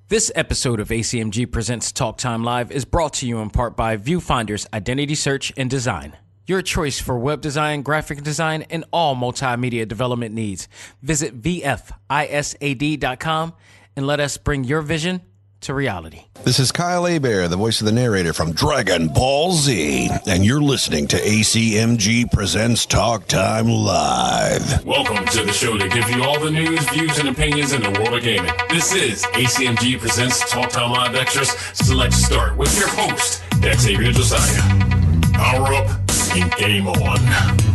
This episode of A.C.M.G. Presents Talk Time Live is brought to you in part by Viewfinder's Identity Search and Design. Your choice for web design, graphic design, and all multimedia development needs. Visit VFISAD.com and let us bring your vision to reality. This is Kyle Hebert, the voice of the narrator from Dragon Ball Z, and you're listening to A.C.M.G. Presents Talk Time Live. Welcome to the show to give you all the news, views, and opinions in the world of gaming. This is A.C.M.G. Presents Talk Time Live Extras Select Start with your host, Xavier Josiah. Power up and game on.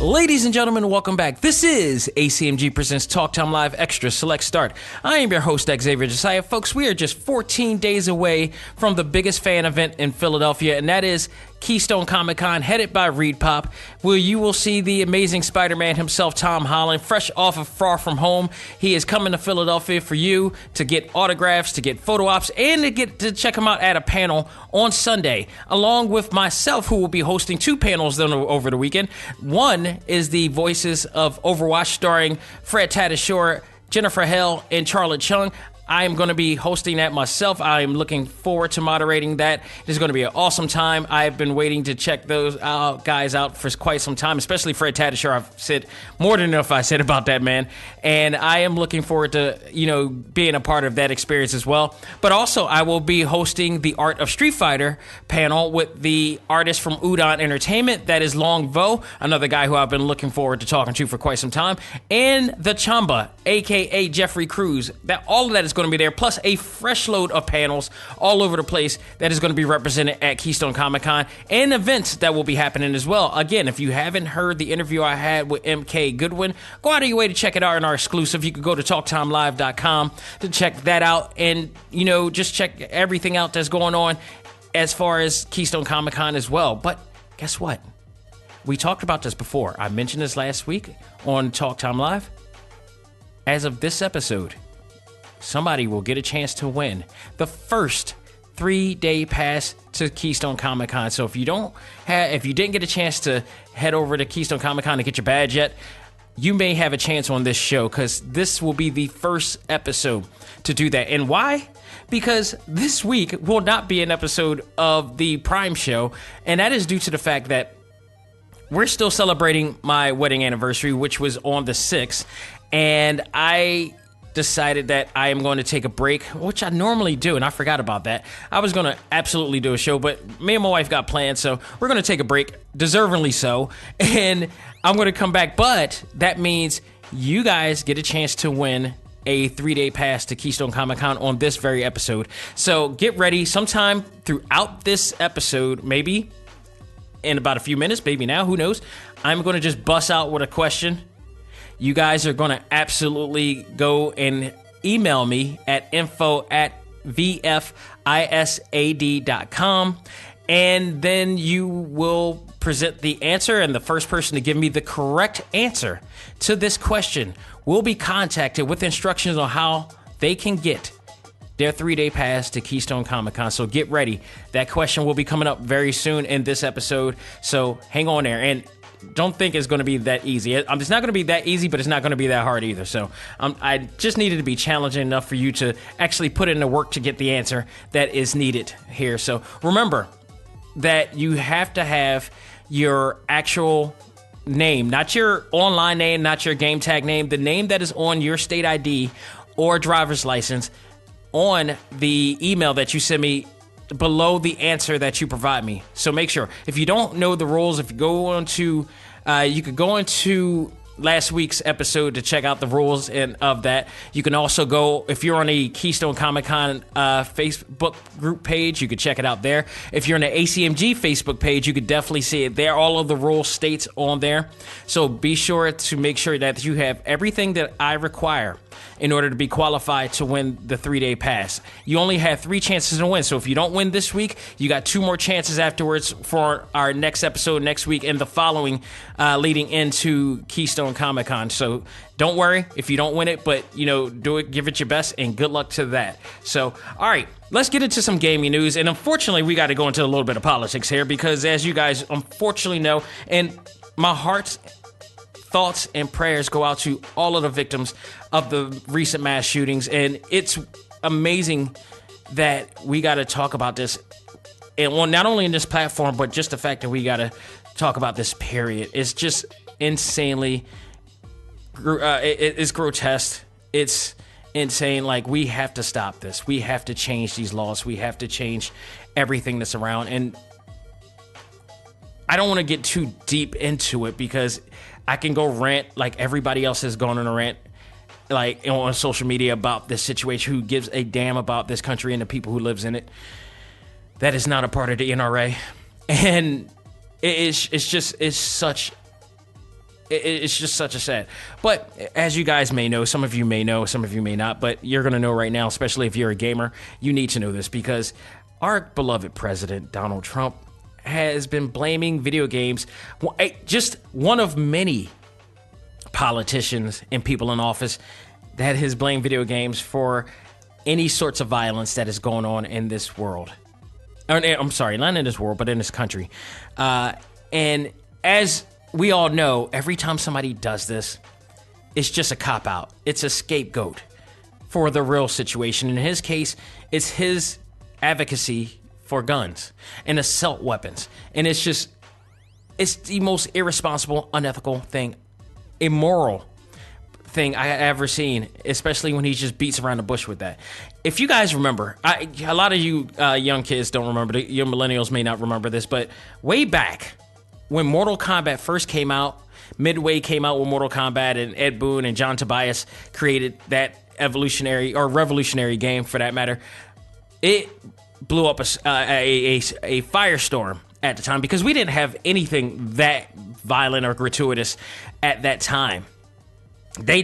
Ladies and gentlemen, welcome back. This is A.C.M.G. Presents Talk Time Live Extra Select Start. I am your host, Xavier Josiah. Folks, we are just 14 days away from the biggest fan event in Philadelphia, and that is KEYSTONE Comic-Con, headed by Reed Pop, where you will see the amazing Spider-Man himself, Tom Holland, fresh off of Far From Home. He is coming to Philadelphia for you to get autographs, to get photo ops, and to get to check him out at a panel on Sunday, along with myself, who will be hosting two panels over the weekend. One is the voices of Overwatch, starring Fred Tatasciore, Jennifer Hale, and Charlotte Chung. I am going to be hosting that myself. I am looking forward to moderating that. It's going to be an awesome time. I've been waiting to check those guys out for quite some time, especially Fred Tatasciore. I've said more than enough I said about that man. And I am looking forward to, being a part of that experience as well. But also, I will be hosting the Art of Street Fighter panel with the artist from Udon Entertainment. That is Long Vo, another guy who I've been looking forward to talking to for quite some time. And the Chamba, a.k.a. Jeffrey Cruz. All of that is going to be there, plus a fresh load of panels all over the place that is going to be represented at Keystone Comic-Con, and events that will be happening as well. Again, if you haven't heard the interview I had with MK Goodwin, go out of your way to check it out in our exclusive. You can go to TalkTimeLive.com to check that out, and just check everything out that's going on as far as Keystone Comic-Con as well. But guess what? We talked about this before. I mentioned this last week on Talk Time Live. As of this episode, somebody will get a chance to win the first 3-day pass to Keystone Comic-Con. So if you didn't get a chance to head over to Keystone Comic-Con to get your badge yet, you may have a chance on this show, because this will be the first episode to do that. And why? Because this week will not be an episode of the Prime show, and that is due to the fact that we're still celebrating my wedding anniversary, which was on the 6th, and I decided that I am going to take a break, which I normally do, and I forgot about that. I was going to absolutely do a show, but me and my wife got plans, so we're going to take a break, deservingly so, and I'm going to come back. But that means you guys get a chance to win a 3-day pass to Keystone Comic-Con on this very episode. So get ready. Sometime throughout this episode, maybe in about a few minutes, maybe now, who knows, I'm going to just bust out with a question. You guys are going to absolutely go and email me at info@vfisad.com, and then you will present the answer, and the first person to give me the correct answer to this question will be contacted with instructions on how they can get their 3-day pass to Keystone Comic-Con. So get ready. That question will be coming up very soon in this episode, so hang on there. And don't think it's going to be that easy. It's not going to be that easy, but it's not going to be that hard either. So I just needed to be challenging enough for you to actually put in the work to get the answer that is needed here. So remember that you have to have your actual name, not your online name, not your game tag name, the name that is on your state ID or driver's license on the email that you send me below the answer that you provide me. So make sure, if you don't know the rules, if you go on to, you could go into last week's episode to check out the rules of that. You can also go, if you're on a Keystone Comic-Con Facebook group page, you could check it out there. If you're on the A.C.M.G. Facebook page, you could definitely see it there. All of the rule states on there. So be sure to make sure that you have everything that I require in order to be qualified to win the 3-day pass. You only have 3 chances to win. So if you don't win this week, you got 2 more chances afterwards for our next episode next week and the following leading into Keystone Comic-Con. So don't worry if you don't win it, but, do it, give it your best, and good luck to that. So, all right, let's get into some gaming news. And unfortunately, we got to go into a little bit of politics here because, as you guys unfortunately know, and my heart's thoughts and prayers go out to all of the victims of the recent mass shootings. And it's amazing that we got to talk about this, and not only in this platform, but just the fact that we got to talk about this, period. It's just insanely, it's grotesque. It's insane. Like, we have to stop this. We have to change these laws. We have to change everything that's around. And I don't want to get too deep into it because I can go rant like everybody else has gone on a rant, like on social media, about this situation. Who gives a damn about this country and the people who lives in it? That is not a part of the NRA, and it's just such a sad. But as you guys may know, some of you may know, some of you may not, but you're gonna know right now, especially if you're a gamer, you need to know this because our beloved president Donald Trump has been blaming video games. Just one of many politicians and people in office that has blamed video games for any sorts of violence that is going on in this world. I'm sorry, not in this world, but in this country. And as we all know, every time somebody does this, it's just a cop-out. It's a scapegoat for the real situation. In his case, it's his advocacy for guns and assault weapons. And it's the most irresponsible, unethical thing, immoral thing I ever seen, especially when he just beats around the bush with that. If you guys remember, a lot of you young kids don't remember, your millennials may not remember this, but way back when Mortal Kombat first came out, Midway came out with Mortal Kombat, and Ed Boon and John Tobias created that revolutionary game, for that matter. It blew up a firestorm at the time because we didn't have anything that violent or gratuitous at that time. They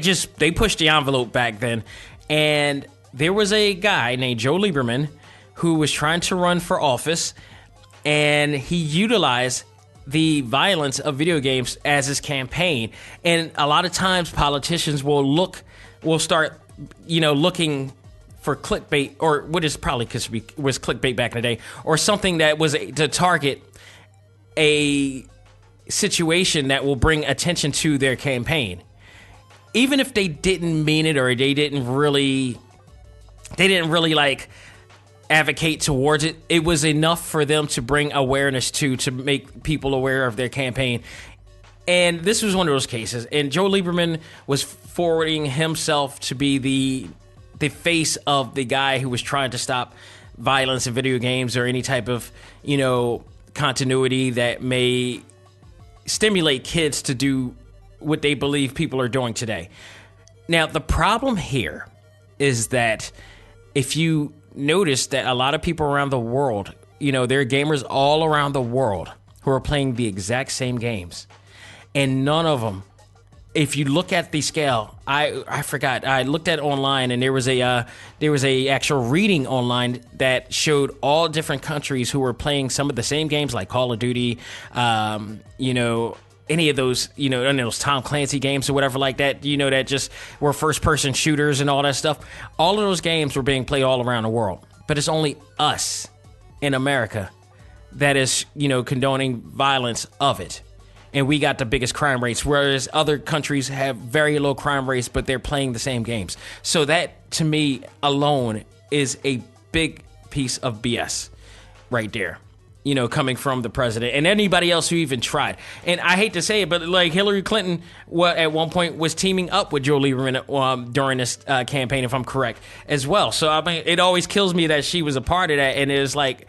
pushed the envelope back then, and there was a guy named Joe Lieberman who was trying to run for office, and he utilized the violence of video games as his campaign. And a lot of times politicians will start looking for clickbait, or what is probably because was clickbait back in the day, or something that was to target a situation that will bring attention to their campaign, even if they didn't mean it, or they didn't really like advocate towards it. It was enough for them to bring awareness to make people aware of their campaign. And this was one of those cases. And Joe Lieberman was forwarding himself to be the face of the guy who was trying to stop violence in video games, or any type of, continuity that may stimulate kids to do what they believe people are doing today. Now, the problem here is that if you notice that a lot of people around the world, there are gamers all around the world who are playing the exact same games, and none of them, if you look at the scale, I forgot. I looked at online, and there was a actual reading online that showed all different countries who were playing some of the same games, like Call of Duty, any of those, those Tom Clancy games or whatever like that, that just were first-person shooters and all that stuff. All of those games were being played all around the world, but it's only us in America that is, condoning violence of it. And we got the biggest crime rates, whereas other countries have very low crime rates, but they're playing the same games. So that, to me, alone is a big piece of BS right there, coming from the president and anybody else who even tried. And I hate to say it, but like Hillary Clinton, at one point was teaming up with Joe Lieberman during this campaign, if I'm correct, as well. So I mean, it always kills me that she was a part of that. And it was like,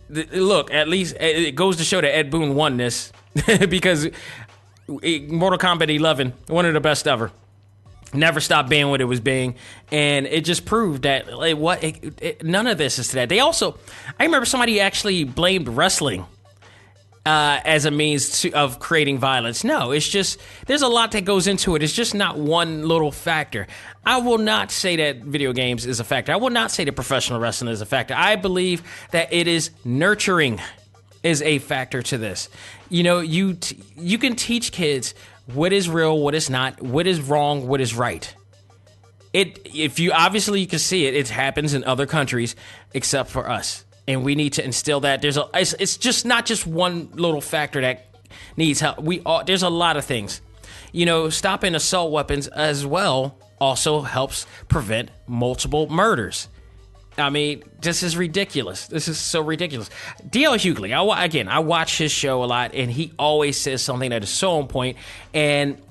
look, at least it goes to show that Ed Boon won this. Because Mortal Kombat 11, one of the best ever, never stopped being what it was being, and it just proved that none of this is to that. I remember somebody actually blamed wrestling as a means of creating violence. No, it's just, there's a lot that goes into it. It's just not one little factor. I will not say that video games is a factor. I will not say that professional wrestling is a factor. I believe that it is nurturing is a factor to this. You know, you can teach kids what is real, what is not, what is wrong, what is right. If you obviously you can see it, it happens in other countries except for us. And we need to instill that. It's just not just one little factor that needs help. There's a lot of things. You know, stopping assault weapons as well also helps prevent multiple murders. I mean, this is ridiculous. This is so ridiculous. D.L. Hughley, I watch his show a lot, and he always says something that is so on point. And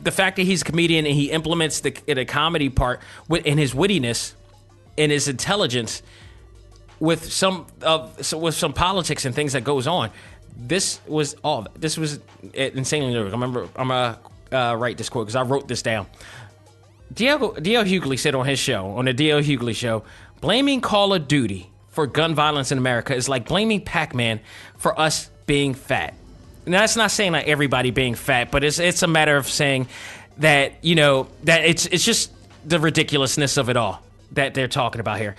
the fact that he's a comedian and he implements the comedy part in his wittiness and his intelligence with some politics and things that goes on. This was insanely lyrical. I'm gonna write this quote because I wrote this down. D.L. Hughley said on his show, on the D.L. Hughley show, blaming Call of Duty for gun violence in America is like blaming Pac-Man for us being fat. Now, that's not saying like everybody being fat, but it's a matter of saying that, you know, that it's just the ridiculousness of it all that they're talking about here.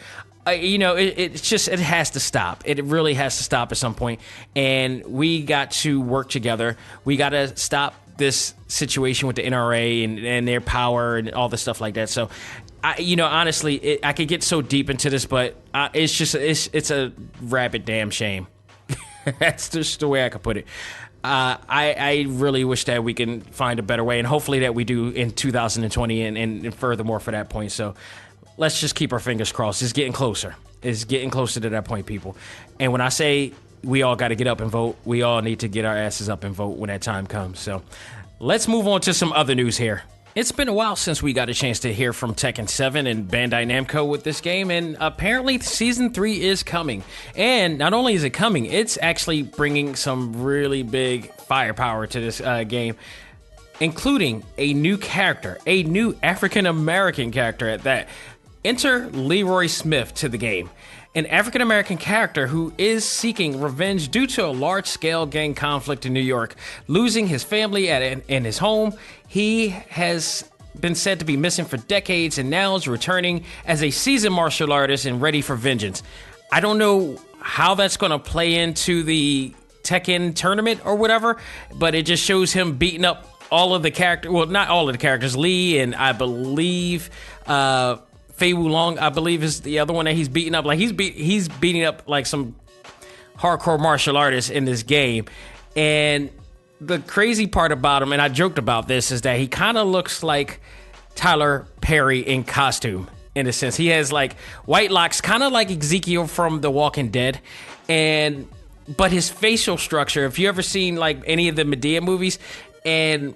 You know, it has to stop. It really has to stop at some point. And we got to work together. We got to stop this situation with the NRA and their power and all the stuff like that. So, honestly, I could get so deep into this, but it's a rabid damn shame. That's just the way I could put it. I really wish that we can find a better way, and hopefully that we do in 2020 and furthermore for that point. So let's just keep our fingers crossed. It's getting closer. It's getting closer to that point, people. And when I say we all got to get up and vote, we all need to get our asses up and vote when that time comes. So let's move on to some other news here. It's been a while since we got a chance to hear from Tekken 7 and Bandai Namco with this game, and apparently Season 3 is coming. And not only is it coming, it's actually bringing some really big firepower to this game, including a new character, a new African-American character at that. Enter Leroy Smith to the game, an African-American character who is seeking revenge due to a large-scale gang conflict in New York, losing his family in his home. He has been said to be missing for decades and now is returning as a seasoned martial artist and ready for vengeance. I don't know how that's going to play into the Tekken tournament or whatever, but it just shows him beating up all of the characters. Well, not all of the characters. Lee and I believe Fei Wulong, I believe, is the other one that he's beating up. Like he's beating up like some hardcore martial artists in this game. And the crazy part about him, and I joked about this, is that he kind of looks like Tyler Perry in costume, in a sense. He has like white locks, kind of like Ezekiel from The Walking Dead. But his facial structure, if you ever seen like any of the Medea movies, and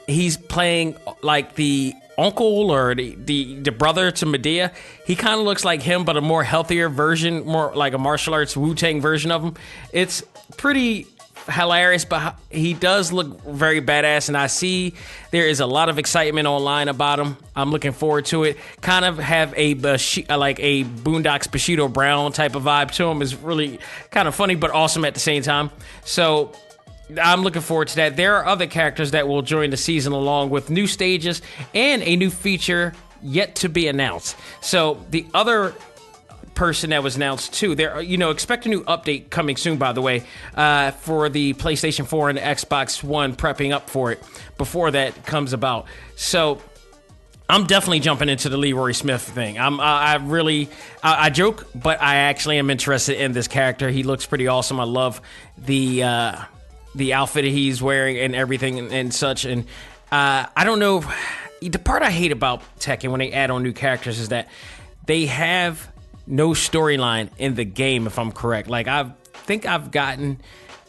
he's playing like the uncle or the brother to Medea, he kind of looks like him, but a more healthier version, more like a martial arts Wu-Tang version of him. It's pretty hilarious, but he does look very badass, and I see there is a lot of excitement online about him. I'm looking forward to it. Kind of have like a Boondocks Bushido Brown type of vibe to him. Is really kind of funny, but awesome at the same time. So I'm looking forward to that. There are other characters that will join the season along with new stages and a new feature yet to be announced. So the other person that was announced too, expect a new update coming soon, by the way, for the PlayStation 4 and the Xbox One, prepping up for it before that comes about. So I'm definitely jumping into the Leroy Smith thing. I joke, but I actually am interested in this character. He looks pretty awesome. I love the outfit he's wearing and everything and such. And I don't know, the part I hate about Tekken when they add on new characters is that they have no storyline in the game, if I'm correct. Like, I think I've gotten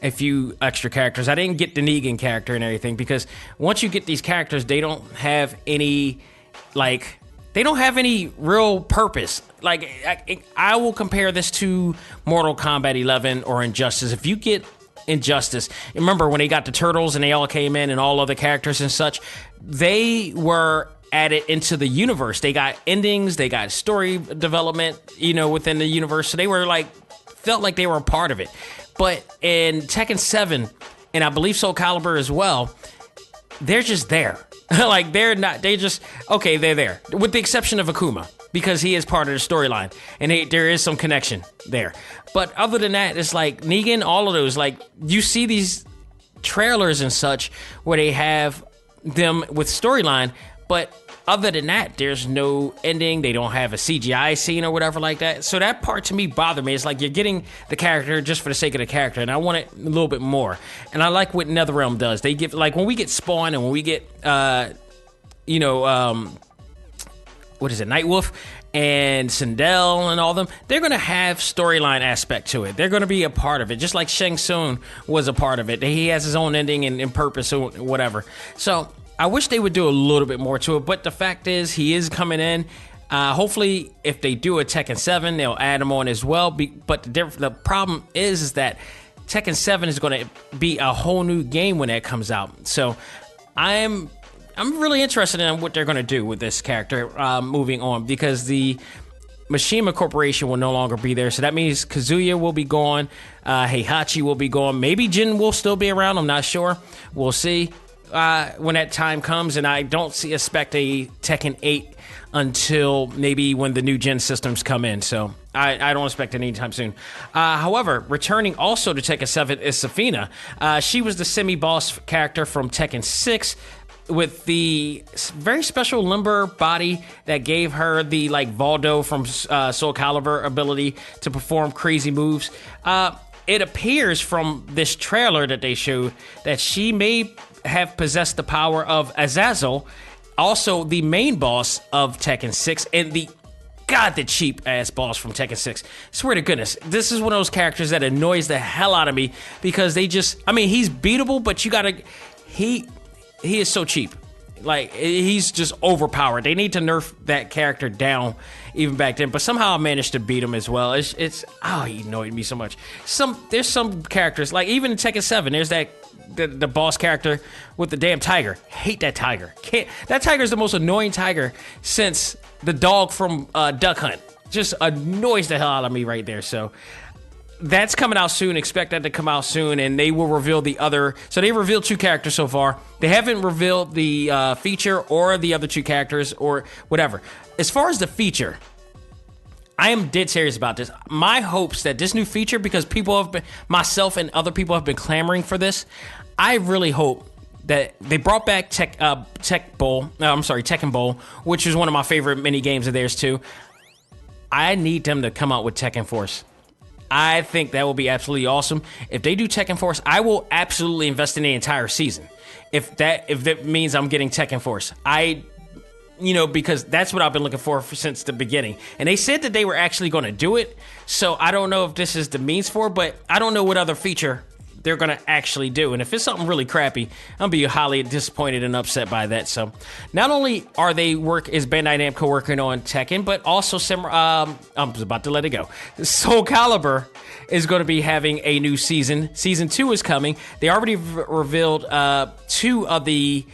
a few extra characters. I didn't get the Negan character and everything, because once you get these characters, they don't have any real purpose. Like, I will compare this to Mortal Kombat 11 or Injustice. If you get Injustice, remember when they got the Turtles and they all came in and all other characters and such, they were added into the universe. They got endings, they got story development, within the universe. So they were felt like they were a part of it. But in Tekken 7, and I believe Soul Calibur as well, they're just there. Like, they're just, okay, they're there. With the exception of Akuma, because he is part of the storyline, and there is some connection there. But other than that, it's like Negan, all of those, like, you see these trailers and such where they have them with storyline, but other than that, there's no ending. They don't have a CGI scene or whatever like that. So that part to me bothered me. It's like you're getting the character just for the sake of the character, and I want it a little bit more. And I like what NetherRealm does. They give, like, when we get Spawn and when we get, what is it, Nightwolf and Sindel and all of them, they're going to have storyline aspect to it. They're going to be a part of it, just like Shang Tsung was a part of it. He has his own ending and purpose or whatever. So I wish they would do a little bit more to it, but the fact is he is coming in. Hopefully, if they do a Tekken 7, they'll add him on as well. But the problem is that Tekken 7 is going to be a whole new game when that comes out. So I'm really interested in what they're going to do with this character moving on, because the Mishima Corporation will no longer be there. So that means Kazuya will be gone. Heihachi will be gone. Maybe Jin will still be around. I'm not sure. We'll see when that time comes. And I don't expect a Tekken 8 until maybe when the new gen systems come in. So I don't expect it anytime soon. However, returning also to Tekken 7 is Safina. She was the semi-boss character from Tekken 6, with the very special limber body that gave her the, like, Valdo from Soul Calibur ability to perform crazy moves. It appears from this trailer that they showed that she may have possessed the power of Azazel, also the main boss of Tekken 6, and the cheap-ass boss from Tekken 6. Swear to goodness, this is one of those characters that annoys the hell out of me, because they just, I mean, he's beatable, but you gotta, he is so cheap. Like, he's just overpowered. They need to nerf that character down even back then. But somehow I managed to beat him as well. He annoyed me so much. There's some characters, like even in Tekken 7, there's the boss character with the damn tiger. Hate that tiger. That tiger is the most annoying tiger since the dog from Duck Hunt. Just annoys the hell out of me right there. So that's coming out soon. Expect that to come out soon, and they will reveal the other. So they revealed 2 characters so far. They haven't revealed the feature or the other 2 characters or whatever. As far as the feature, I am dead serious about this. My hopes that this new feature, because myself and other people have been clamoring for this, I really hope that they brought back Tekken Bowl, which is one of my favorite mini games of theirs too. I need them to come out with Tekken Force. I think that will be absolutely awesome. If they do Tekken Force, I will absolutely invest in the entire season. If that means I'm getting Tekken Force, because that's what I've been looking for since the beginning. And they said that they were actually going to do it. So I don't know if this is the means for it, but I don't know what other feature they're going to actually do. And if it's something really crappy, I'm going to be highly disappointed and upset by that. So not only is Bandai Namco working on Tekken, but also I'm about to let it go. Soul Calibur is going to be having a new season. Season 2 is coming. They already revealed 2 of the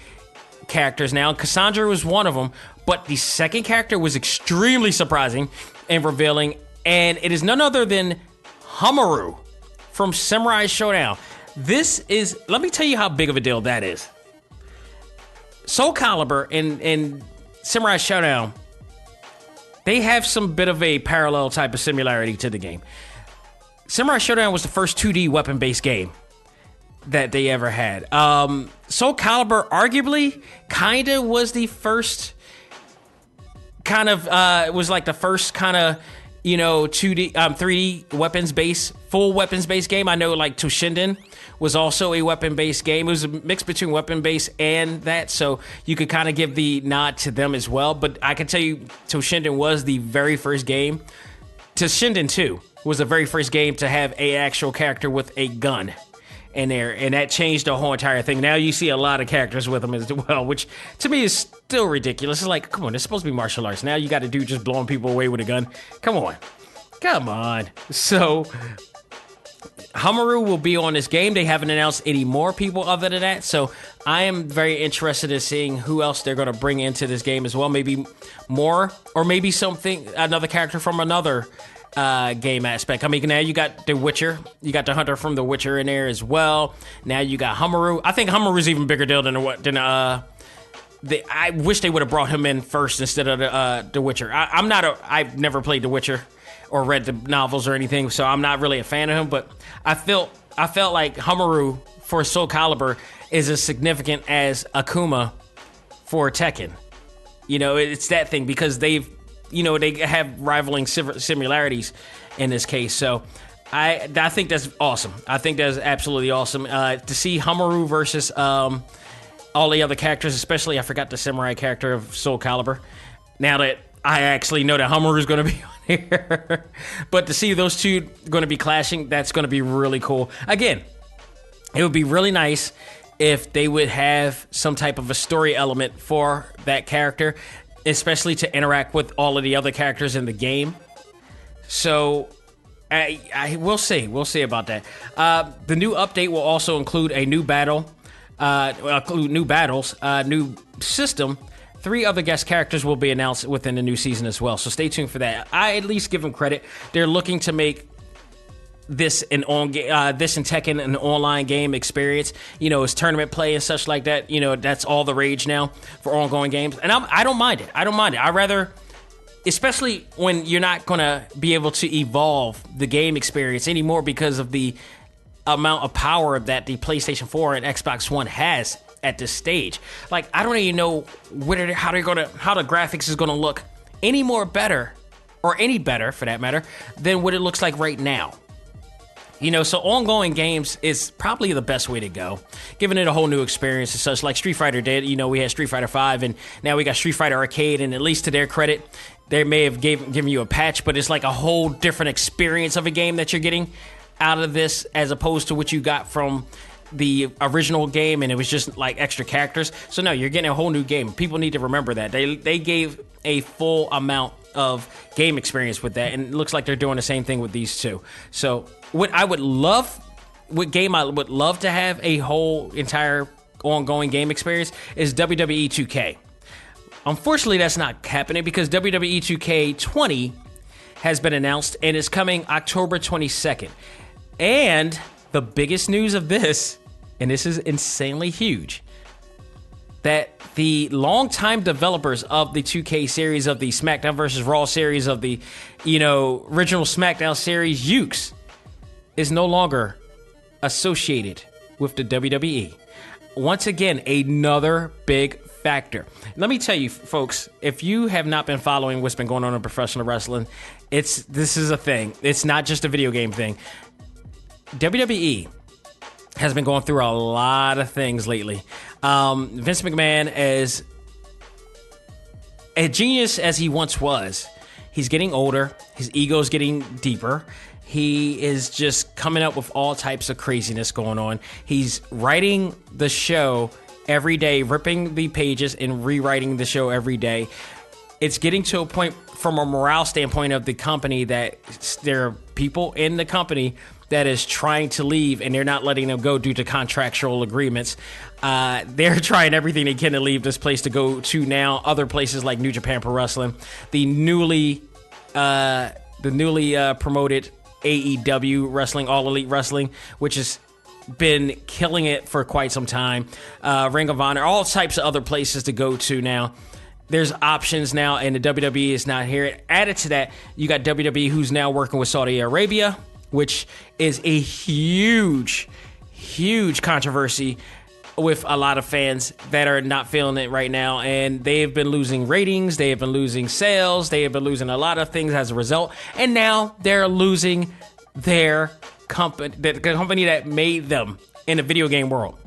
characters now. Cassandra was one of them, but the second character was extremely surprising and revealing, and it is none other than Hamaru from Samurai Showdown. Let me tell you how big of a deal that is. Soul Calibur and Samurai Showdown, they have some bit of a parallel type of similarity to the game. Samurai Showdown was the first 2D weapon-based game that they ever had. Soul Calibur arguably kind of was the first was like the first kind of 2D 3D full weapons based game. I know like Toshinden was also a weapon based game. It was a mix between weapon based and that, so you could kind of give the nod to them as well. But I can tell you Toshinden was the very first game. Toshinden 2 was the very first game to have a actual character with a gun in there, and that changed the whole entire thing. Now you see a lot of characters with them as well, which to me is still ridiculous. It's like, come on, it's supposed to be martial arts. Now you got to do just blowing people away with a gun. Come on. So Hamaru will be on this game. They haven't announced any more people other than that, so I am very interested in seeing who else they're going to bring into this game as well. Maybe more, or maybe another character from another game aspect. I mean, now you got The Witcher. You got the Hunter from The Witcher in there as well. Now you got Humaru. I think Humaru's even bigger deal than I wish they would have brought him in first instead of The Witcher. I've never played The Witcher or read the novels or anything, so I'm not really a fan of him. But I felt like Humaru for Soul Calibur is as significant as Akuma for Tekken. It's that thing because they have rivaling similarities in this case. So I think that's awesome. I think that's absolutely awesome to see Humaru versus all the other characters, especially I forgot the samurai character of Soul Calibur. Now that I actually know that Humaru is going to be on here, but to see those two going to be clashing, that's going to be really cool. Again, it would be really nice if they would have some type of a story element for that character, especially to interact with all of the other characters in the game. So we'll see. We'll see about that. The new update will also include a new battle, new battles, new system. 3 other guest characters will be announced within the new season as well. So stay tuned for that. I at least give them credit. They're looking to make this in Tekken an online game experience. It's tournament play and such like that. That's all the rage now for ongoing games, and I don't mind it. I rather, especially when you're not gonna be able to evolve the game experience anymore because of the amount of power that the PlayStation 4 and Xbox One has at this stage. Like, I don't even know how the graphics is gonna look any more better, or any better for that matter, than what it looks like right now. So ongoing games is probably the best way to go, giving it a whole new experience and such, like Street Fighter did. We had Street Fighter 5, and now we got Street Fighter Arcade, and at least to their credit, they may have given you a patch, but it's like a whole different experience of a game that you're getting out of this, as opposed to what you got from the original game, and it was just like extra characters. So no, you're getting a whole new game. People need to remember that. They gave a full amount of game experience with that, and it looks like they're doing the same thing with these two. So what I would love to have a whole entire ongoing game experience is WWE 2K. Unfortunately, that's not happening because WWE 2K20 has been announced and is coming October 22nd. And the biggest news of this, and this is insanely huge, that the longtime developers of the 2K series, of the SmackDown vs. Raw series, of the original SmackDown series, YUKES, is no longer associated with the WWE. Once again, another big factor. Let me tell you, folks, if you have not been following what's been going on in professional wrestling, this is a thing. It's not just a video game thing. WWE has been going through a lot of things lately. Vince McMahon, as a genius as he once was, he's getting older. His ego's getting deeper. He is just coming up with all types of craziness going on. He's writing the show every day, ripping the pages and rewriting the show every day. It's getting to a point from a morale standpoint of the company that there are people in the company that is trying to leave, and they're not letting them go due to contractual agreements. They're trying everything they can to leave this place to go to now other places like New Japan Pro Wrestling, the newly promoted AEW Wrestling, All Elite Wrestling, which has been killing it for quite some time. Ring of Honor, all types of other places to go to now. There's options now, and the WWE is not here. Added to that, you got WWE, who's now working with Saudi Arabia, which is a huge, huge controversy with a lot of fans that are not feeling it right now. And they have been losing ratings. They have been losing sales. They have been losing a lot of things as a result. And now they're losing their company, the company that made them in the video game world.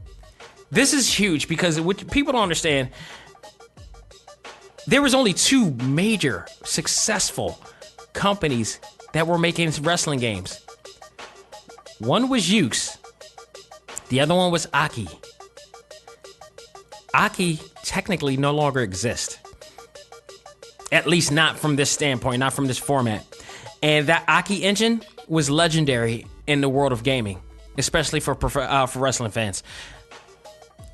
This is huge because what people don't understand, there was only 2 major successful companies that were making wrestling games. One was YUKES. The other one was Aki. Aki technically no longer exists. At least not from this standpoint, not from this format. And that Aki engine was legendary in the world of gaming, especially for wrestling fans.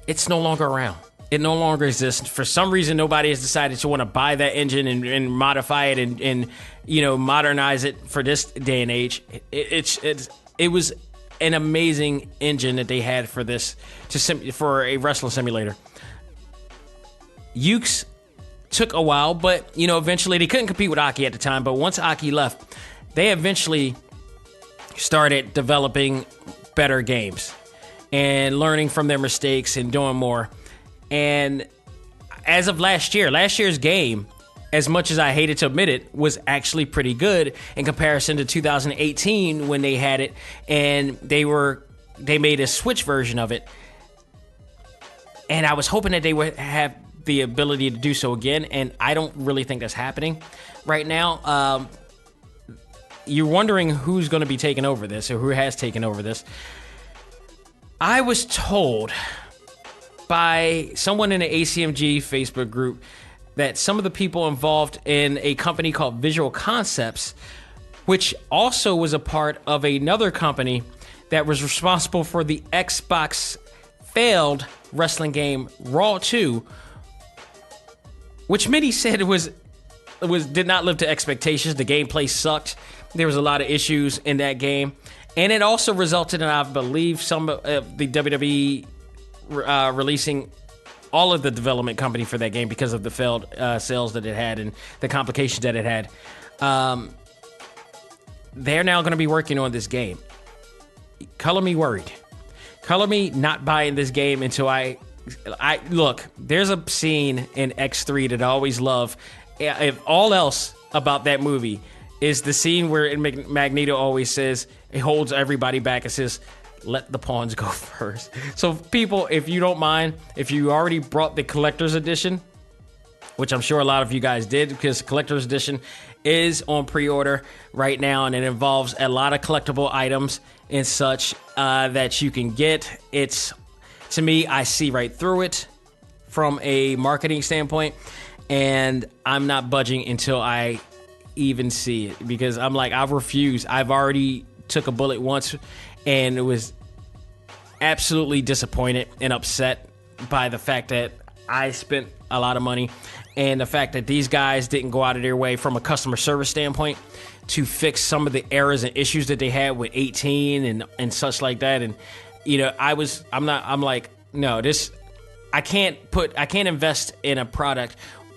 it's no longer around. It no longer exists. For some reason, nobody has decided to want to buy that engine and modify it and modernize it for this day and age. It was an amazing engine that they had for this for a wrestling simulator. Ukes took a while, but eventually they couldn't compete with Aki at the time. But once Aki left, they eventually started developing better games and learning from their mistakes and doing more. And as of last year's game, as much as I hated to admit it, was actually pretty good in comparison to 2018 when they had it and they made a Switch version of it. And I was hoping that they would have the ability to do so again, and I don't really think that's happening right now. You're wondering who's going to be taking over this or who has taken over this. I was told by someone in the A.C.M.G Facebook group that some of the people involved in a company called Visual Concepts, which also was a part of another company that was responsible for the Xbox failed wrestling game Raw 2, which many said did not live to expectations. The gameplay sucked. There was a lot of issues in that game, and it also resulted in, I believe, some of the WWE releasing all of the development company for that game because of the failed sales that it had and the complications that it had. They're now going to be working on this game. Color me worried. Color me not buying this game until I look. There's a scene in X3 that I always love. If all else about that movie is the scene where Magneto always says, he holds everybody back and says, let the pawns go first. So people, if you don't mind, if you already brought the collector's edition, which I'm sure a lot of you guys did, because collector's edition is on pre-order right now, and it involves a lot of collectible items and such that you can get. It's, to me, I see right through it from a marketing standpoint, and I'm not budging until I even see it, because I'm like, I refuse. I've already took a bullet once and it was absolutely disappointed and upset by the fact that I spent a lot of money and the fact that these guys didn't go out of their way from a customer service standpoint to fix some of the errors and issues that they had with 18 and such like that. And I'm like, no, this, I can't invest in a product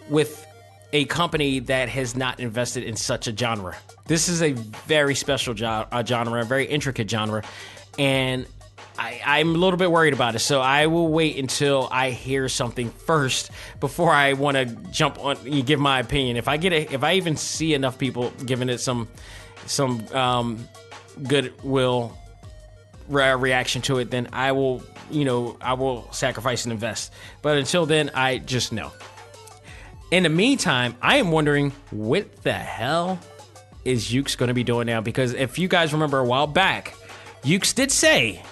with a company that has not invested in such a genre. This is a very special genre, a very intricate genre, and I'm a little bit worried about it. So I will wait until I hear something first before I want to jump on and give my opinion. If I even see enough people giving it some goodwill reaction to it, then I will sacrifice and invest. But until then, I just know. In the meantime, I am wondering what the hell is Ukes going to be doing now? Because if you guys remember a while back, Ukes did say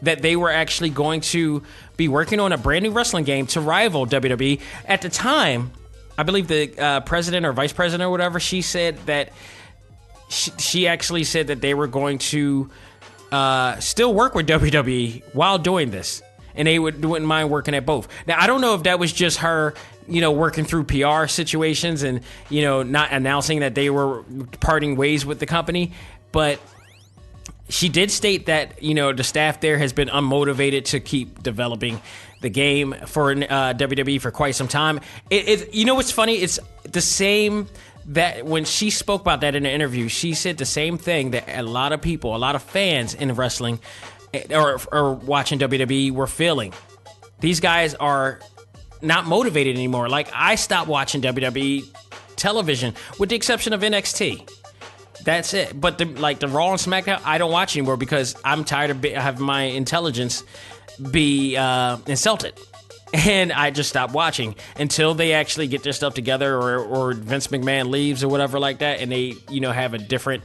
that they were actually going to be working on a brand new wrestling game to rival WWE. At the time, I believe the president or vice president or whatever, she said that she actually said that they were going to still work with WWE while doing this. And they wouldn't mind working at both. Now, I don't know if that was just her, working through PR situations and, not announcing that they were parting ways with the company. But she did state that, the staff there has been unmotivated to keep developing the game for WWE for quite some time. What's funny? It's the same that when she spoke about that in an interview, she said the same thing that a lot of people, a lot of fans in wrestling or watching WWE were feeling. These guys are not motivated anymore. Like, I stopped watching WWE television with the exception of NXT. That's it. But the Raw and SmackDown, I don't watch anymore because I'm tired of having my intelligence be insulted. And I just stopped watching until they actually get their stuff together or Vince McMahon leaves or whatever like that, and they, have a different,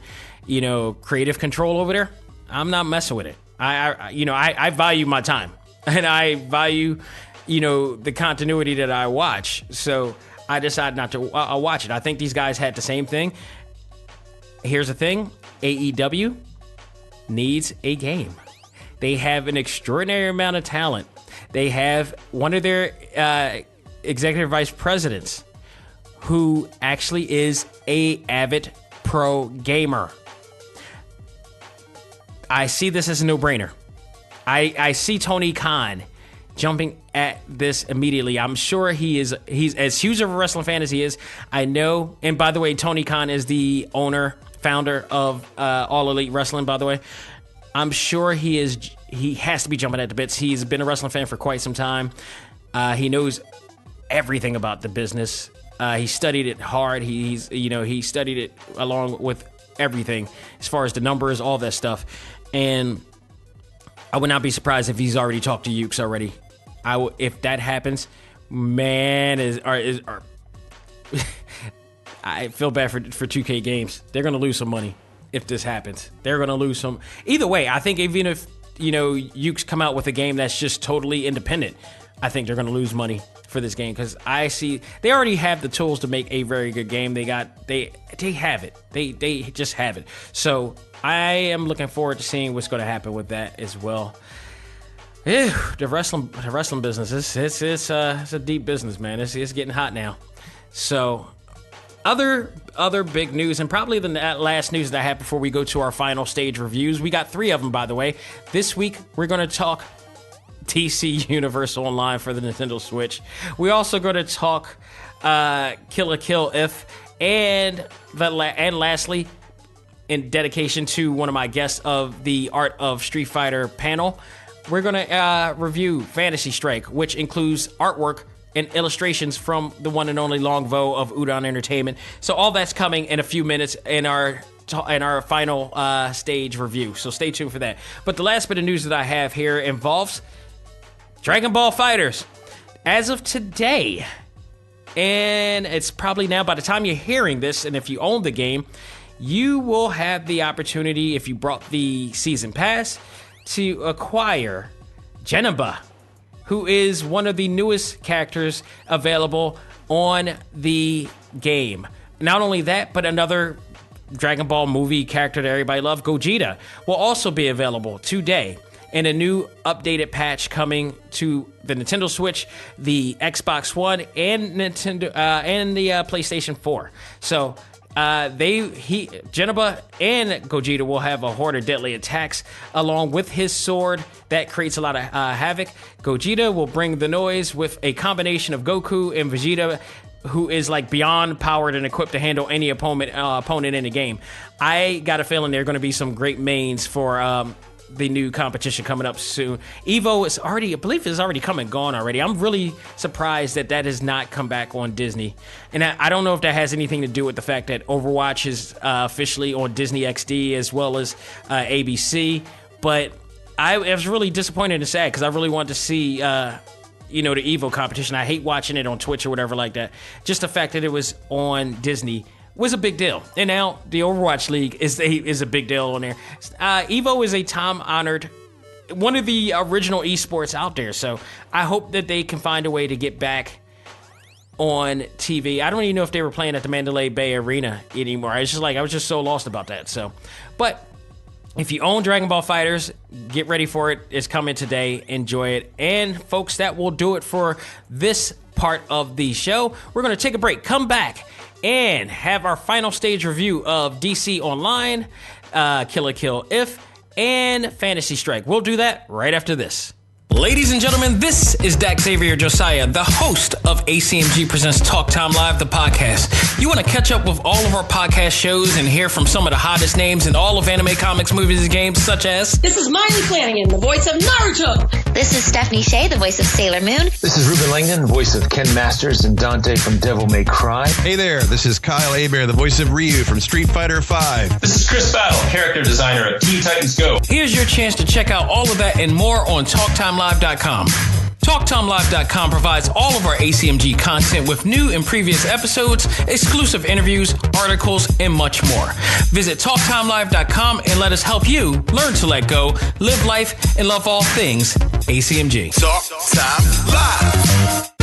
creative control over there. I'm not messing with it. I value my time, and I value, the continuity that I watch. So I decided not to watch it. I think these guys had the same thing. Here's the thing. AEW needs a game. They have an extraordinary amount of talent. They have one of their executive vice presidents who actually is a avid pro gamer. I see this as a no-brainer. I see Tony Khan jumping at this immediately. I'm sure he's as huge of a wrestling fan as he is. I know, and by the way, Tony Khan is the founder of All Elite Wrestling, by the way. I'm sure he has to be jumping at the bits. He's been a wrestling fan for quite some time. He knows everything about the business. He studied it hard. He studied it along with everything as far as the numbers, all that stuff. And I would not be surprised if he's already talked to Ukes already. If that happens, man, I feel bad for 2K Games. They're going to lose some money if this happens. They're going to lose some. Either way, I think even if Ukes come out with a game that's just totally independent, I think they're going to lose money for this game, because I see they already have the tools to make a very good game. They have it. They just have it. So I am looking forward to seeing what's going to happen with that as well. Ew, the wrestling business, it's a deep business, man. It's getting hot now. So other big news, and probably the last news that I have before we go to our final stage reviews. We got 3 of them, by the way. This week we're going to talk DC Universe Online for the Nintendo Switch. We're also going to talk Kill la Kill If, and lastly, in dedication to one of my guests of the Art of Street Fighter panel, we're going to review Fantasy Strike, which includes artwork and illustrations from the one and only Longvo of Udon Entertainment. So all that's coming in a few minutes in our final stage review. So stay tuned for that. But the last bit of news that I have here involves Dragon Ball FighterZ. As of today, and it's probably now by the time you're hearing this, and if you own the game, you will have the opportunity, if you brought the season pass, to acquire Geneba, who is one of the newest characters available on the game. Not only that, but another Dragon Ball movie character that everybody loves, Gogeta, will also be available today in a new updated patch coming to the Nintendo Switch, the Xbox One, and Nintendo and the PlayStation 4. So Geneba and Gogeta will have a horde of deadly attacks along with his sword that creates a lot of havoc. Gogeta will bring the noise with a combination of Goku and Vegeta, who is like beyond powered and equipped to handle any opponent in the game. I got a feeling there are going to be some great mains for the new competition coming up soon. Evo is already, I believe, is already come and gone already. I'm really surprised that has not come back on Disney. And I don't know if that has anything to do with the fact that Overwatch is officially on Disney XD as well as ABC. But I was really disappointed and sad because I really wanted to see the Evo competition. I hate watching it on Twitch or whatever like that. Just the fact that it was on Disney was a big deal. And now the Overwatch League is a big deal on there. Evo is a time-honored, one of the original esports out there. So I hope that they can find a way to get back on TV. I don't even know if they were playing at the Mandalay Bay Arena anymore. I was just so lost about that. So, but if you own Dragon Ball FighterZ, get ready for it. It's coming today. Enjoy it. And folks, that will do it for this part of the show. We're going to take a break, come back, and have our final stage review of DC Online, Kill la Kill If, and Fantasy Strike. We'll do that right after this. Ladies and gentlemen, this is Dak Xavier Josiah, the host of A.C.M.G. Presents Talk Time Live, the podcast. You want to catch up with all of our podcast shows and hear from some of the hottest names in all of anime, comics, movies, and games, such as... This is Miley Flanagan, the voice of Naruto. This is Stephanie Shea, the voice of Sailor Moon. This is Ruben Langdon, voice of Ken Masters and Dante from Devil May Cry. Hey there, this is Kyle Hebert, the voice of Ryu from Street Fighter V. This is Chris Battle, character designer of Teen Titans Go. Here's your chance to check out all of that and more on TalkTimeLive.com. TalkTimeLive.com provides all of our ACMG content with new and previous episodes, exclusive interviews, articles, and much more. Visit TalkTimeLive.com and let us help you learn to let go, live life, and love all things ACMG. Talk Time Live.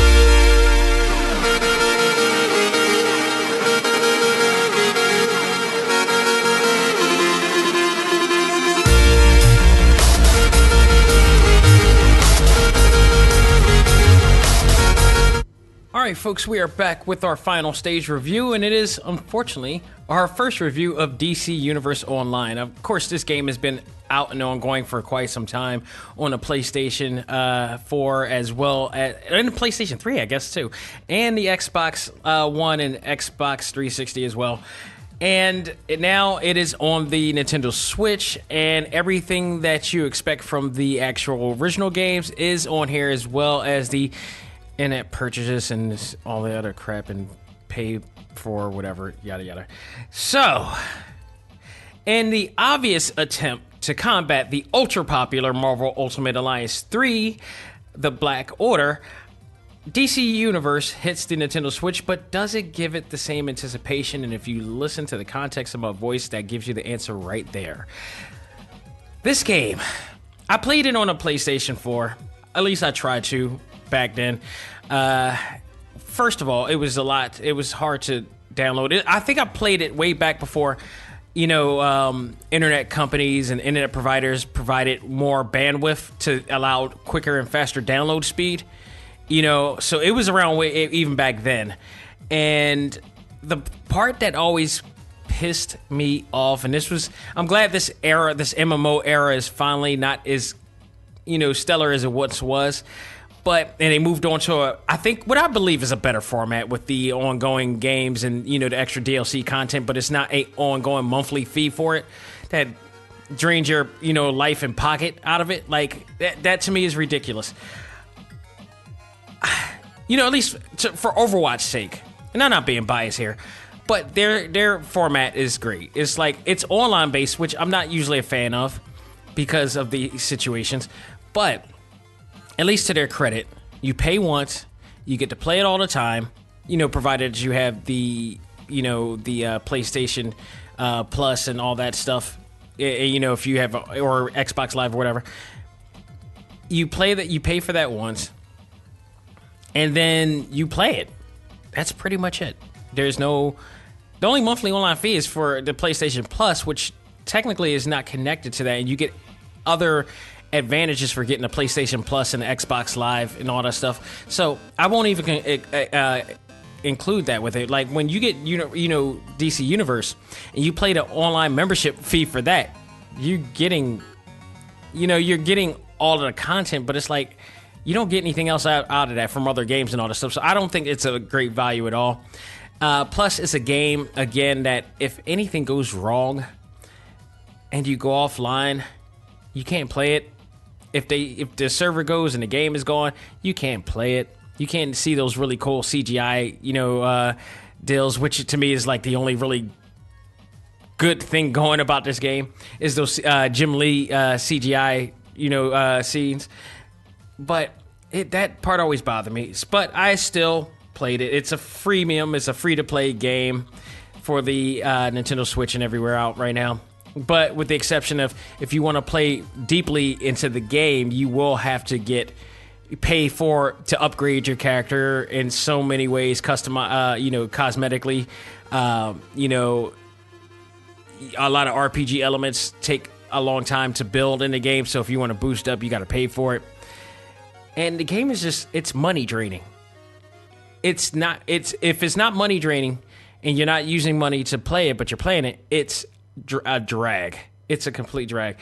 right, folks, we are back with our final stage review, and it is, unfortunately, our first review of DC Universe Online. Of course, this game has been out and ongoing for quite some time on the PlayStation 4 as well, and the PlayStation 3, I guess, too, and the Xbox One and Xbox 360 as well. And now it is on the Nintendo Switch, and everything that you expect from the actual original games is on here, as well as the in-app purchases and all the other crap and pay for whatever, yada yada. So, in the obvious attempt to combat the ultra-popular Marvel Ultimate Alliance 3, The Black Order, DC Universe hits the Nintendo Switch, but does it give it the same anticipation? And if you listen to the context of my voice, that gives you the answer right there. This game, I played it on a PlayStation 4. At least I tried to back then. First of all, it was hard to download it. I think I played it way back before, internet companies and internet providers provided more bandwidth to allow quicker and faster download speed. So it was around even back then. And the part that always pissed me off, and I'm glad this MMO era is finally not as, stellar as it once was. And they moved on to I think what I believe is a better format with the ongoing games and, the extra DLC content, but it's not a ongoing monthly fee for it that drains your, life and pocket out of it. Like, that to me is ridiculous. At least for Overwatch's sake, and I'm not being biased here, but their format is great. It's like, it's online based, which I'm not usually a fan of because of the situations, but at least to their credit, you pay once, you get to play it all the time, provided you have the PlayStation Plus and all that stuff, if you have, or Xbox Live or whatever. You pay for that once, and then you play it. That's pretty much it. The only monthly online fee is for the PlayStation Plus, which technically is not connected to that, and you get other advantages for getting a PlayStation Plus and Xbox Live and all that stuff. So I won't even include that with it. Like, when you get DC Universe and you play the online membership fee for that, you're getting all of the content, but it's like you don't get anything else out of that from other games and all that stuff. So I don't think it's a great value at all. Plus, it's a game, again, that if anything goes wrong and you go offline, you can't play it. If the server goes and the game is gone, you can't play it. You can't see those really cool CGI, deals, which to me is like the only really good thing going about this game is those Jim Lee CGI, scenes. But that part always bothered me. But I still played it. It's a freemium. It's a free-to-play game for the Nintendo Switch and everywhere out right now. But with the exception of if you want to play deeply into the game, you will have to pay to upgrade your character in so many ways, cosmetically. A lot of RPG elements take a long time to build in the game, so if you want to boost up, you got to pay for it. And the game is it's money draining. If it's not money draining and you're not using money to play it, but you're playing it, it's a drag. It's a complete drag.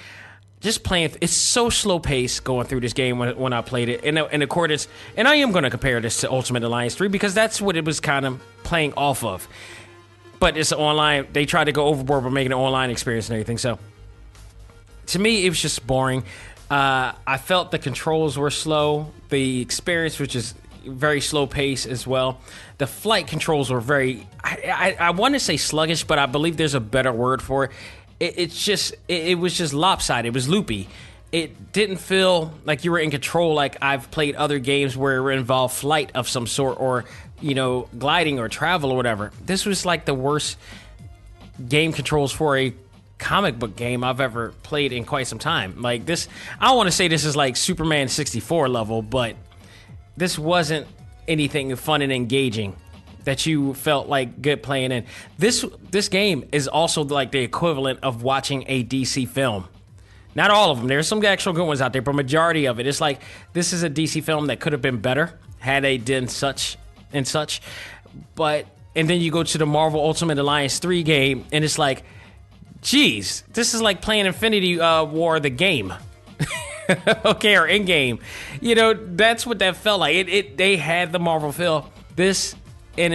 Just playing, it's so slow paced going through this game when I played it. In accordance, and I am going to compare this to Ultimate Alliance 3 because that's what it was kind of playing off of. But it's online. They tried to go overboard by making an online experience and everything. So to me, it was just boring. I felt the controls were slow. The experience was just very slow pace as well. The flight controls were very, I want to say sluggish, but I believe there's a better word for it. It was just lopsided. It was loopy. It didn't feel like you were in control like I've played other games where it involved flight of some sort or, gliding or travel or whatever. This was like the worst game controls for a comic book game I've ever played in quite some time. Like this, I don't want to say this is like Superman 64 level, but this wasn't anything fun and engaging that you felt like good playing in. This game is also like the equivalent of watching a DC film. Not all of them. There's some actual good ones out there, but majority of it, it's like this is a DC film that could have been better had they done such and such. And then you go to the Marvel Ultimate Alliance 3 game, and it's like, geez, this is like playing Infinity War the game. Okay, or in-game. You know, that's what that felt like. They had the Marvel feel. This, in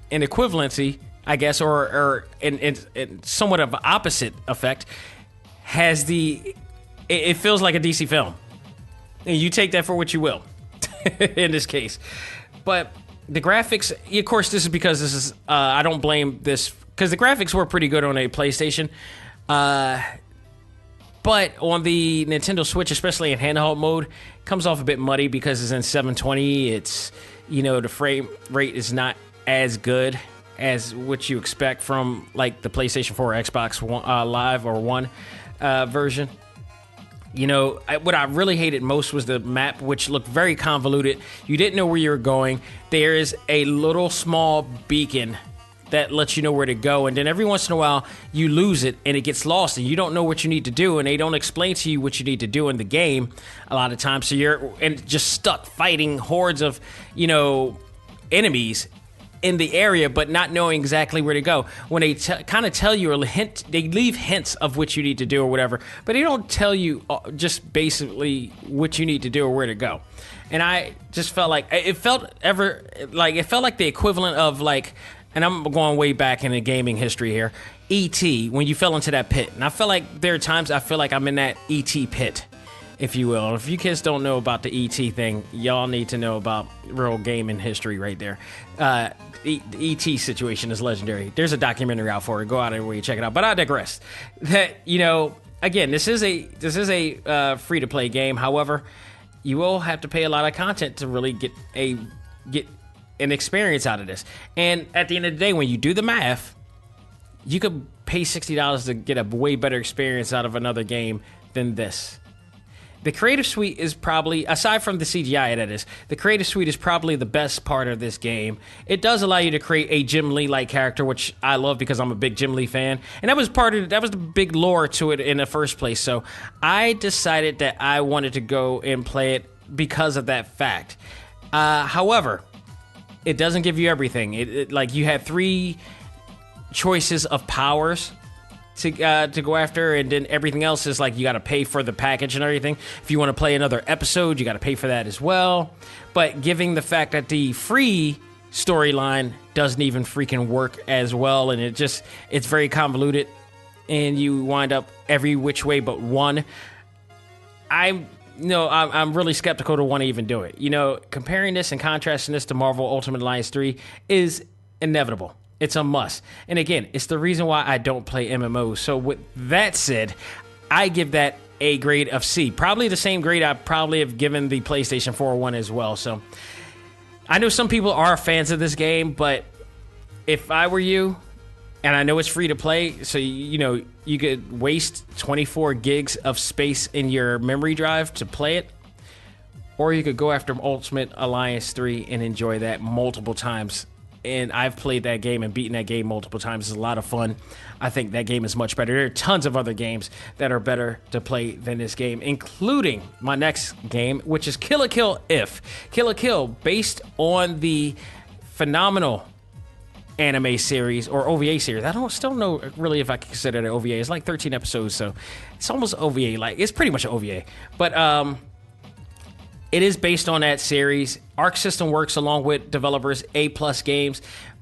equivalency, I guess, or in somewhat of an opposite effect, has it feels like a DC film. And you take that for what you will, in this case. But the graphics, of course, this is because this is, I don't blame this, because the graphics were pretty good on a PlayStation. But on the Nintendo Switch, especially in handheld mode, it comes off a bit muddy because it's in 720. It's, the frame rate is not as good as what you expect from like the PlayStation 4 or Xbox One, Live or One version. What I really hated most was the map, which looked very convoluted. You didn't know where you were going. There is a little small beacon that lets you know where to go, and then every once in a while you lose it and it gets lost and you don't know what you need to do, and they don't explain to you what you need to do in the game a lot of times, so you're just stuck fighting hordes of enemies in the area but not knowing exactly where to go. When they kind of tell you or hint, they leave hints of what you need to do or whatever, but they don't tell you just basically what you need to do or where to go. And I just felt like it felt like the equivalent of like, and I'm going way back in the gaming history here, E.T., when you fell into that pit. And I feel like there are times I feel like I'm in that E.T. pit, if you will. If you kids don't know about the E.T. thing, y'all need to know about real gaming history right there. The E.T. situation is legendary. There's a documentary out for it. Go out and check it out. But I digress. That, again, this is a free-to-play game. However, you will have to pay a lot of content to really get an experience out of this. And at the end of the day, when you do the math, you could pay $60 to get a way better experience out of another game than this. The Creative Suite is probably, aside from the CGI that is, the Creative Suite is probably the best part of this game. It does allow you to create a Jim Lee-like character, which I love because I'm a big Jim Lee fan. And that was the big lore to it in the first place. So I decided that I wanted to go and play it because of that fact. However, it doesn't give you everything. Like you have 3 choices of powers to go after, and then everything else is like you got to pay for the package and everything. If you want to play another episode, you got to pay for that as well. But giving the fact that the free storyline doesn't even freaking work as well, and it's very convoluted, and you wind up every which way but one. I'm really skeptical to want to even do it. Comparing this and contrasting this to Marvel Ultimate Alliance 3 is inevitable. It's a must. And again, it's the reason why I don't play MMOs. So with that said, I give that a grade of C. Probably the same grade I probably have given the PlayStation 4 one as well. So I know some people are fans of this game, but if I were you, and I know it's free to play, so you could waste 24 gigs of space in your memory drive to play it, or you could go after Ultimate Alliance 3 and enjoy that multiple times. And I've played that game and beaten that game multiple times. It's a lot of fun. I think that game is much better. There are tons of other games that are better to play than this game, including my next game, which is Kill la Kill If. Kill la Kill, based on the phenomenal anime series or OVA series. I still don't know really if I can consider it an OVA. It's like 13 episodes, so it's almost OVA. Like, it's pretty much an OVA. But it is based on that series. Arc System Works, along with developers A+ Games,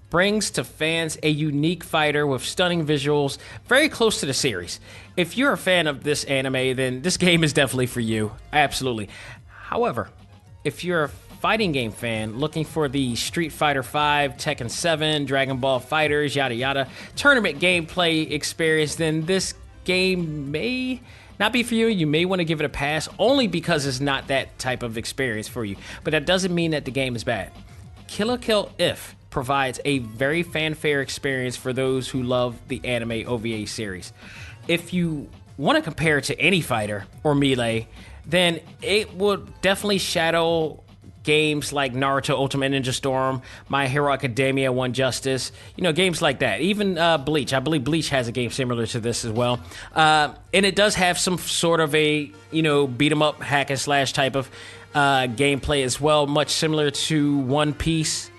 brings to fans a unique fighter with stunning visuals, very close to the series. If you're a fan of this anime, then this game is definitely for you. Absolutely. However, if you're a fighting game fan looking for the Street Fighter V, Tekken 7, Dragon Ball FighterZ, yada yada, tournament gameplay experience, then this game may not be for you. You may want to give it a pass, only because it's not that type of experience for you. But that doesn't mean that the game is bad. Kill la Kill If provides a very fanfare experience for those who love the anime OVA series. If you want to compare it to any fighter or melee, then it would definitely shadow games like Naruto Ultimate Ninja Storm, My Hero Academia, One Justice, games like that. Even Bleach. I believe Bleach has a game similar to this as well. And it does have some sort of a, beat 'em up hack and slash type of gameplay as well, much similar to One Piece.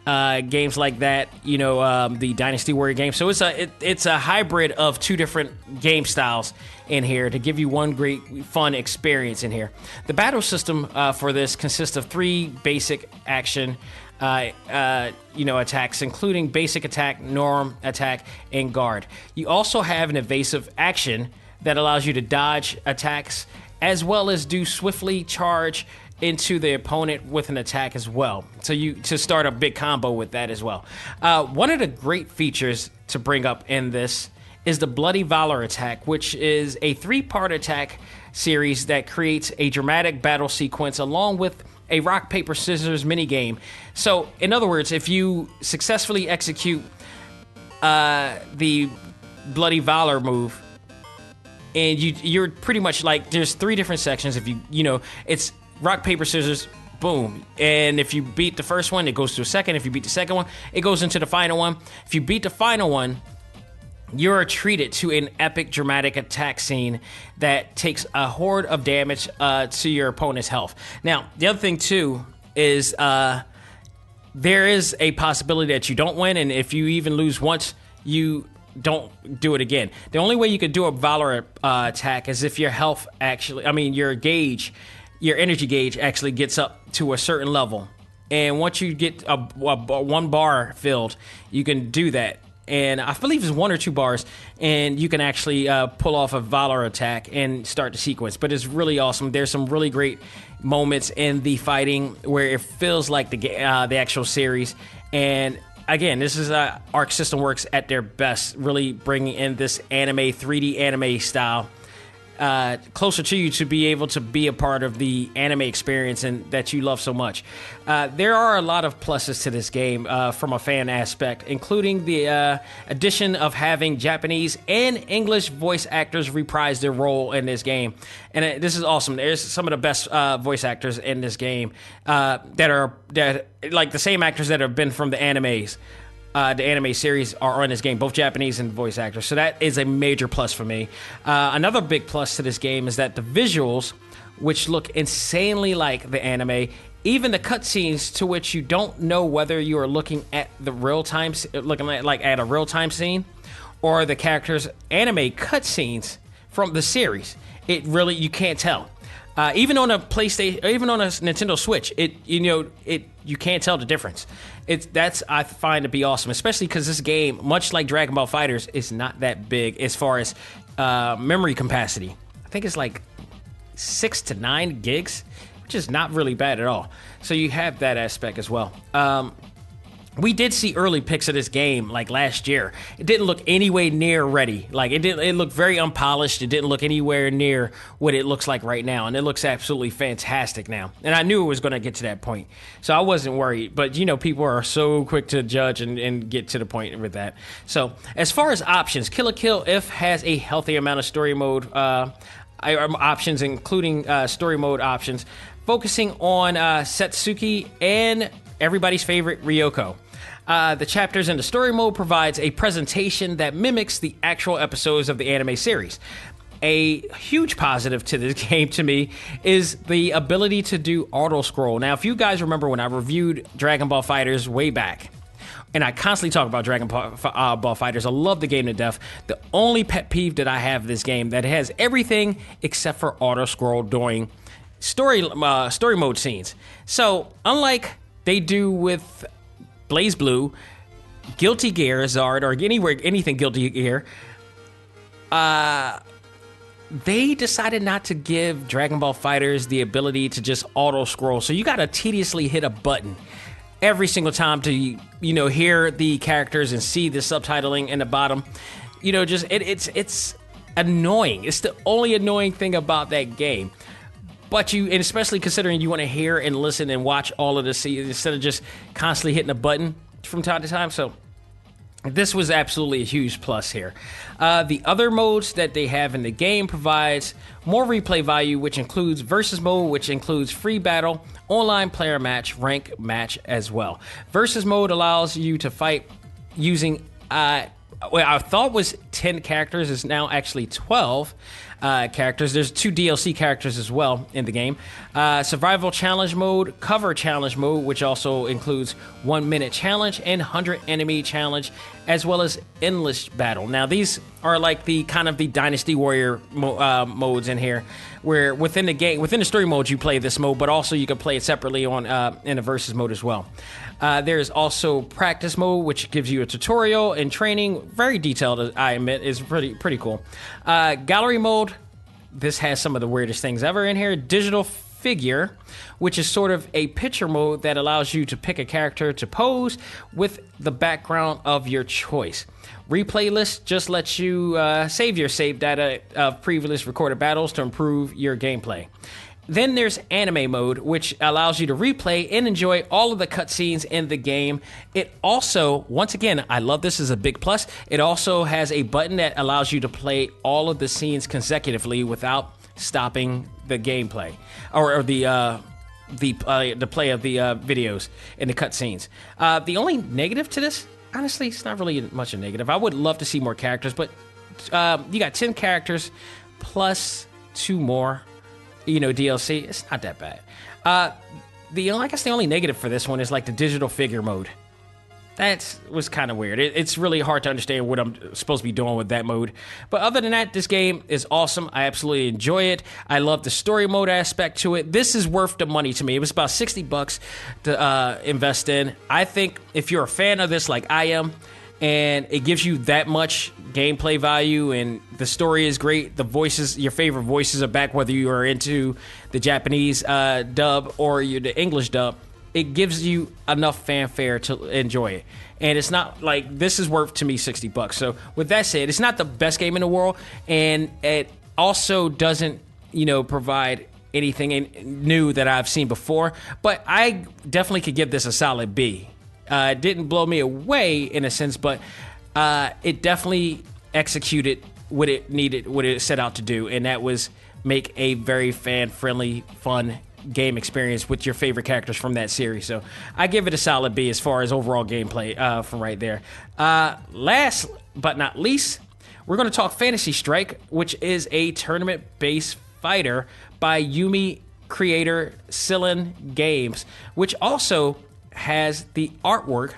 Games like that, the Dynasty Warrior game. So it's a hybrid of two different game styles in here to give you one great fun experience in here. The battle system for this consists of 3 basic action attacks, including basic attack, norm attack, and guard. You also have an evasive action that allows you to dodge attacks as well as do swiftly charge into the opponent with an attack as well. So to start a big combo with that as well. One of the great features to bring up in this is the Bloody Valor attack, which is a 3-part attack series that creates a dramatic battle sequence along with a rock, paper, scissors minigame. So, in other words, if you successfully execute the Bloody Valor move, and you're pretty much like, there's 3 different sections. If it's rock, paper, scissors, boom. And if you beat the first one, it goes to a second. If you beat the second one, it goes into the final one. If you beat the final one, you're treated to an epic dramatic attack scene that takes a horde of damage to your opponent's health. Now, the other thing, too, is there is a possibility that you don't win, and if you even lose once, you don't do it again. The only way you could do a Valor attack is if your health your energy gauge actually gets up to a certain level. And once you get a 1 bar filled, you can do that. And I believe it's 1 or 2 bars, and you can actually pull off a Valor attack and start the sequence. But it's really awesome. There's some really great moments in the fighting where it feels like the actual series. And again, this is Arc System Works at their best, really bringing in this 3D anime style closer to you to be able to be a part of the anime experience and that you love so much. There are a lot of pluses to this game from a fan aspect, including the addition of having Japanese and English voice actors reprise their role in this game. And this is awesome. There's some of the best voice actors in this game that like the same actors that have been from the animes. The anime series are on this game, both Japanese and voice actors. So that is a major plus for me. Another big plus to this game is that the visuals, which look insanely like the anime, even the cutscenes to which you don't know whether you are looking at the real-time, at a real-time scene, or the characters' anime cutscenes from the series. You can't tell. Even on a PlayStation, even on a Nintendo Switch, you can't tell the difference. I find to be awesome, especially because this game, much like Dragon Ball FighterZ, is not that big as far as memory capacity. I think it's like 6 to 9 gigs, which is not really bad at all. So you have that aspect as well. We did see early pics of this game like last year. It didn't look anywhere near ready. It looked very unpolished. It didn't look anywhere near what it looks like right now, and it looks absolutely fantastic now. And I knew it was going to get to that point, so I wasn't worried. But people are so quick to judge and get to the point with that. So as far as options, Kill la Kill If has a healthy amount of story mode options, including story mode options, focusing on Setsuki and everybody's favorite, Ryoko. The chapters in the story mode provides a presentation that mimics the actual episodes of the anime series. A huge positive to this game to me is the ability to do auto-scroll. Now, if you guys remember when I reviewed Dragon Ball FighterZ way back, and I constantly talk about Dragon Ball FighterZ, I love the game to death. The only pet peeve that I have of this game that has everything except for auto-scroll during story mode scenes. So, unlike they do with Blaze Blue, Guilty Gear, Zard, or anything Guilty Gear, they decided not to give Dragon Ball FighterZ the ability to just auto-scroll. So you got to tediously hit a button every single time to, hear the characters and see the subtitling in the bottom. It's annoying. It's the only annoying thing about that game. But and especially considering you want to hear and listen and watch all of this instead of just constantly hitting a button from time to time. So this was absolutely a huge plus here. The other modes that they have in the game provides more replay value, which includes versus mode, which includes free battle, online player match, rank match as well. Versus mode allows you to fight using Well, I thought was 10 characters is now actually 12 characters. There's 2 DLC characters as well in the game. Survival challenge mode, cover challenge mode, which also includes 1-minute challenge and 100 enemy challenge, as well as endless battle. Now, these are like the kind of the Dynasty Warrior modes in here, where within the game, within the story mode, you play this mode, but also you can play it separately on in the versus mode as well. There's also practice mode, which gives you a tutorial and training, very detailed. I admit, is pretty cool. Gallery mode. This has some of the weirdest things ever in here. Digital figure, which is sort of a picture mode that allows you to pick a character to pose with the background of your choice. Replay list just lets you save your save data of previously recorded battles to improve your gameplay. Then there's anime mode, which allows you to replay and enjoy all of the cutscenes in the game. It also, once again, I love this as a big plus, it also has a button that allows you to play all of the scenes consecutively without stopping the gameplay or the play of the videos and the cutscenes. The only negative to this, honestly, it's not really much a negative. I would love to see more characters, but you got 10 characters plus 2 more. DLC, it's not that bad. I guess the only negative for this one is like the digital figure mode. That was kind of weird. It's really hard to understand what I'm supposed to be doing with that mode. But other than that, this game is awesome. I absolutely enjoy it. I love the story mode aspect to it. This is worth the money to me. It was about $60 to invest in. I think if you're a fan of this like I am, and it gives you that much gameplay value, and the story is great. The voices, your favorite voices are back, whether you are into the Japanese dub or the English dub. It gives you enough fanfare to enjoy it. And it's not like, this is worth to me $60. So with that said, it's not the best game in the world, and it also doesn't, provide anything new that I've seen before. But I definitely could give this a solid B. It didn't blow me away in a sense, but it definitely executed what it set out to do, and that was make a very fan-friendly, fun game experience with your favorite characters from that series. So I give it a solid B as far as overall gameplay from right there. Last but not least, we're going to talk Fantasy Strike, which is a tournament-based fighter by Yumi creator SILIN Games, which also has the artwork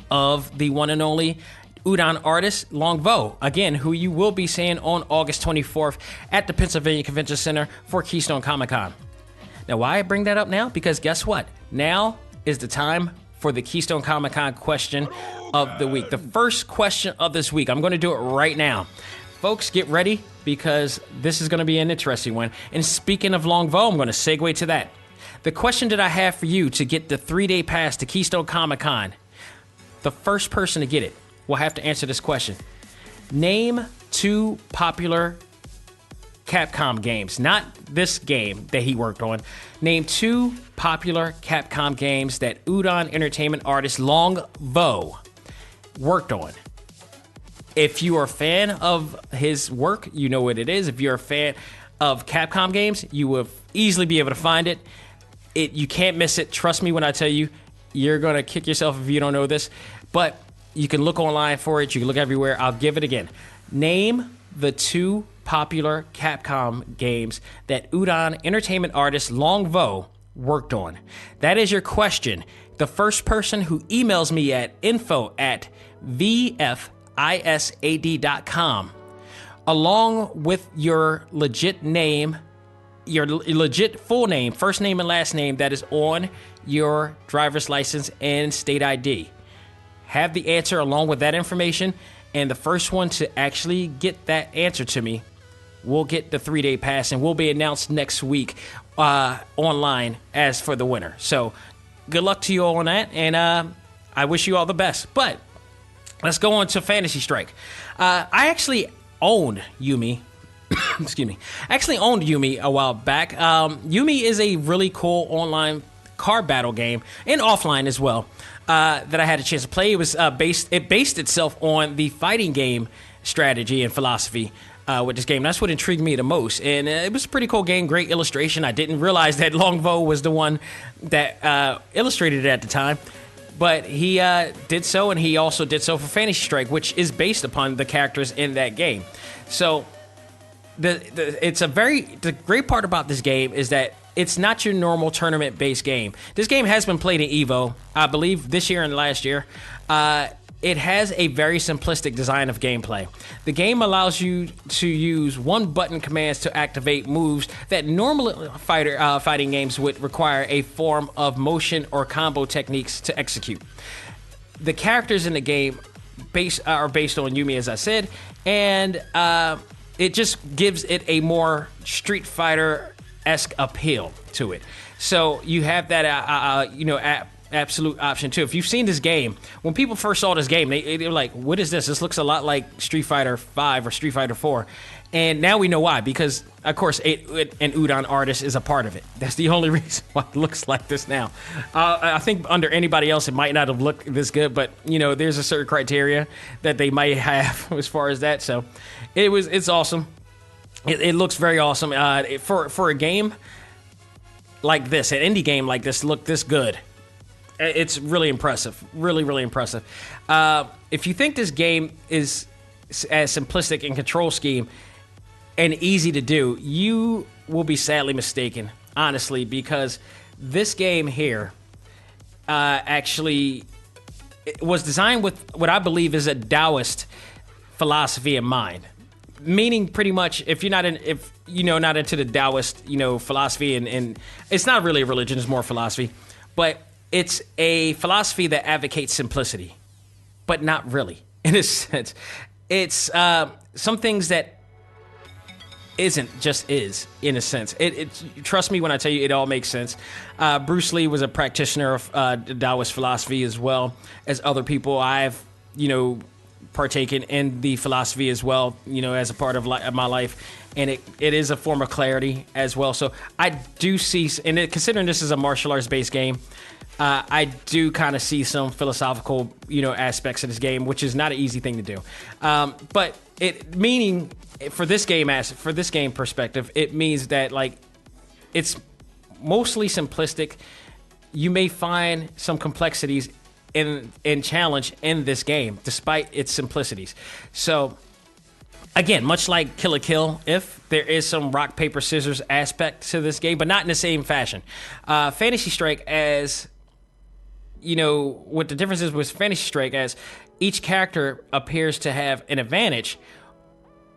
of the one and only Udon artist Longvo, again, who you will be seeing on August 24th at the Pennsylvania Convention Center for Keystone Comic-Con. Now, why I bring that up now? Because guess what? Now is the time for the Keystone Comic-Con question of the week. The first question of this week. I'm going to do it right now. Folks, get ready, because this is going to be an interesting one. And speaking of Longvo, I'm going to segue to that. The question that I have for you to get the 3-day pass to Keystone Comic-Con, the first person to get it will have to answer this question. Name 2 popular Capcom games, not this game that he worked on. Name 2 popular Capcom games that Udon Entertainment artist Longvo worked on. If you are a fan of his work, you know what it is. If you're a fan of Capcom games, you will easily be able to find it. You can't miss it. Trust me when I tell you, you're going to kick yourself if you don't know this. But you can look online for it. You can look everywhere. I'll give it again. Name the 2 popular Capcom games that Udon Entertainment artist Longvo worked on. That is your question. The first person who emails me at info@vfisad.com, along with your legit name, your legit full name, first name and last name that is on your driver's license and state ID. Have the answer along with that information, and the first one to actually get that answer to me will get the 3-day pass, and will be announced next week online as for the winner. So good luck to you all on that, and I wish you all the best. But let's go on to Fantasy Strike. I actually owned Yumi. Excuse me. I actually owned Yumi a while back. Yumi is a really cool online card battle game, and offline as well, that I had a chance to play. It was based itself on the fighting game strategy and philosophy with this game. That's what intrigued me the most, and it was a pretty cool game. Great illustration. I didn't realize that Longvo was the one that illustrated it at the time. But he did so, and he also did so for Fantasy Strike, which is based upon the characters in that game. So the great part about this game is that it's not your normal tournament-based game. This game has been played in EVO, I believe, this year and last year. It has a very simplistic design of gameplay. The game allows you to use one-button commands to activate moves that normally fighting games would require a form of motion or combo techniques to execute. The characters in the game are based on Yumi, as I said, and it just gives it a more Street Fighter-esque appeal to it. So you have that, absolute option too. If you've seen this game, when people first saw this game, they were like, "What is this? This looks a lot like Street Fighter 5 or Street Fighter 4." And now we know why, because of course an Udon artist is a part of it. That's the only reason why it looks like this now. I think under anybody else it might not have looked this good, but there's a certain criteria that they might have as far as that. So it's awesome. It looks very awesome. For a game like this, an indie game like this, look this good. It's really impressive. Really, really impressive. If you think this game is as simplistic in control scheme and easy to do, you will be sadly mistaken, honestly, because this game here actually was designed with what I believe is a Taoist philosophy in mind. Meaning, pretty much, if you're not not into the Taoist, philosophy, and it's not really a religion, it's more philosophy, but it's a philosophy that advocates simplicity, but not really, in a sense. It's some things that isn't just is, in a sense. Trust me when I tell you, it all makes sense. Bruce Lee was a practitioner of Taoist philosophy as well as other people. I've, partaken in the philosophy as well, as a part of my life. And it is a form of clarity as well. So I do see, and considering this is a martial arts based game, I do kind of see some philosophical, aspects of this game, which is not an easy thing to do. But meaning for this game perspective, it means that it's mostly simplistic. You may find some complexities in challenge in this game, despite its simplicities. So again, much like Kill la Kill, if there is some rock, paper, scissors aspect to this game, but not in the same fashion. Fantasy Strike, as what the difference is with Fantasy Strike, as each character appears to have an advantage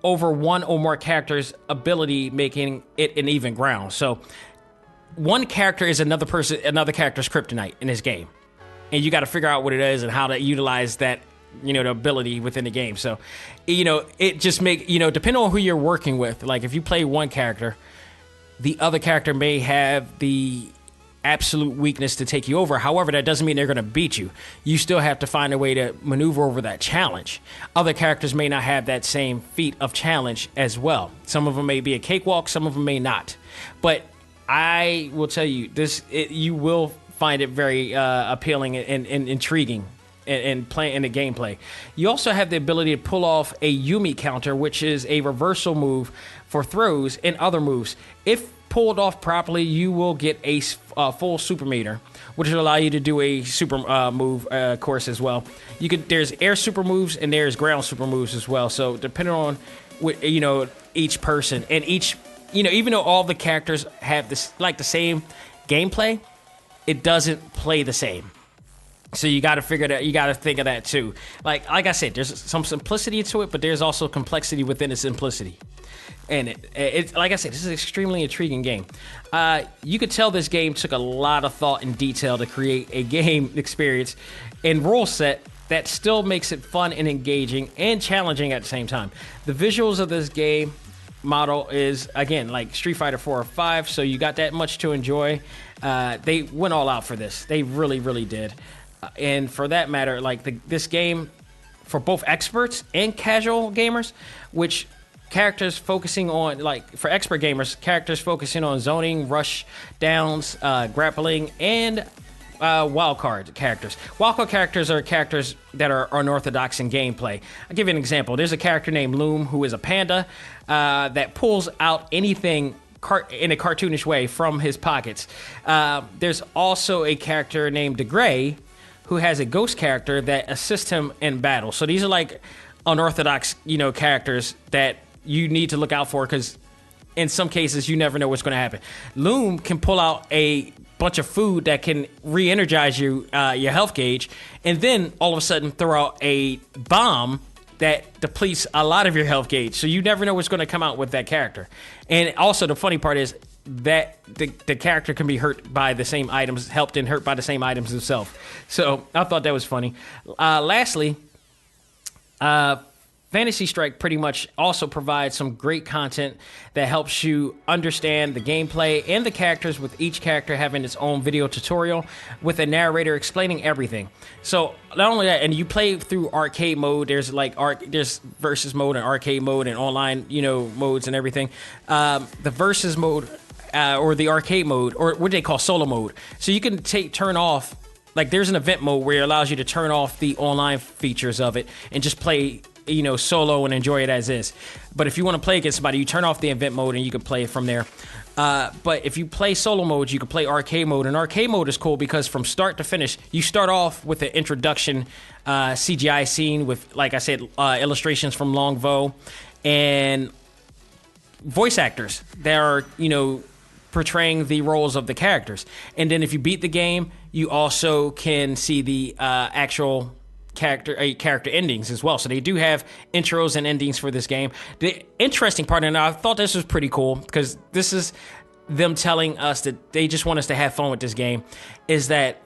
over one or more characters' ability, making it an even ground. So one character is another character's kryptonite in this game, and you got to figure out what it is and how to utilize that, the ability within the game. So, it just depending on who you're working with, like if you play one character, the other character may have the absolute weakness to take you over. However, that doesn't mean they're going to beat you. You still have to find a way to maneuver over that challenge. Other characters may not have that same feat of challenge as well. Some of them may be a cakewalk, some of them may not. But I will tell you, you will find it very appealing and intriguing and play in the gameplay. You also have the ability to pull off a Yumi counter, which is a reversal move for throws and other moves. If pulled off properly, you will get a full super meter, which will allow you to do a super move course as well. There's air super moves and there's ground super moves as well. So depending on each person and each, even though all the characters have this the same gameplay, it doesn't play the same. So you got to figure that. You got to think of that too. Like I said, there's some simplicity to it, but there's also complexity within the simplicity. And it like I said, this is an extremely intriguing game. You could tell this game took a lot of thought and detail to create a game experience and rule set that still makes it fun and engaging and challenging at the same time. The visuals of this game model is, again, like Street Fighter 4 or 5, so you got that much to enjoy. They went all out for this. They really, really did. And for that matter, this game, for both experts and casual gamers, which characters focusing on, for expert gamers, characters focusing on zoning, rush downs, grappling, and wildcard characters. Wildcard characters are characters that are unorthodox in gameplay. I'll give you an example. There's a character named Loom who is a panda that pulls out anything in a cartoonish way from his pockets. There's also a character named DeGray who has a ghost character that assists him in battle. So these are like unorthodox, characters that you need to look out for because in some cases you never know what's going to happen. Loom can pull out a bunch of food that can re-energize your health gauge, and then all of a sudden throw out a bomb that depletes a lot of your health gauge. So you never know what's going to come out with that character. And also the funny part is that the character can be hurt by the same items, helped and hurt by the same items himself. So I thought that was funny. Lastly, Fantasy Strike pretty much also provides some great content that helps you understand the gameplay and the characters, with each character having its own video tutorial with a narrator explaining everything. So not only that, and you play through arcade mode. There's there's versus mode and arcade mode and online, modes and everything. The versus mode or the arcade mode, or what they call solo mode. So you can turn off. Like there's an event mode where it allows you to turn off the online features of it and just play solo and enjoy it as is. But if you want to play against somebody, you turn off the event mode and you can play it from there. But if you play solo mode, you can play arcade mode. And arcade mode is cool because from start to finish, you start off with an introduction CGI scene with, like I said, illustrations from Longvo and voice actors that are, portraying the roles of the characters. And then if you beat the game, you also can see the actual character endings as well. So they do have intros and endings for this game. The interesting part, and I thought this was pretty cool because this is them telling us that they just want us to have fun with this game, is that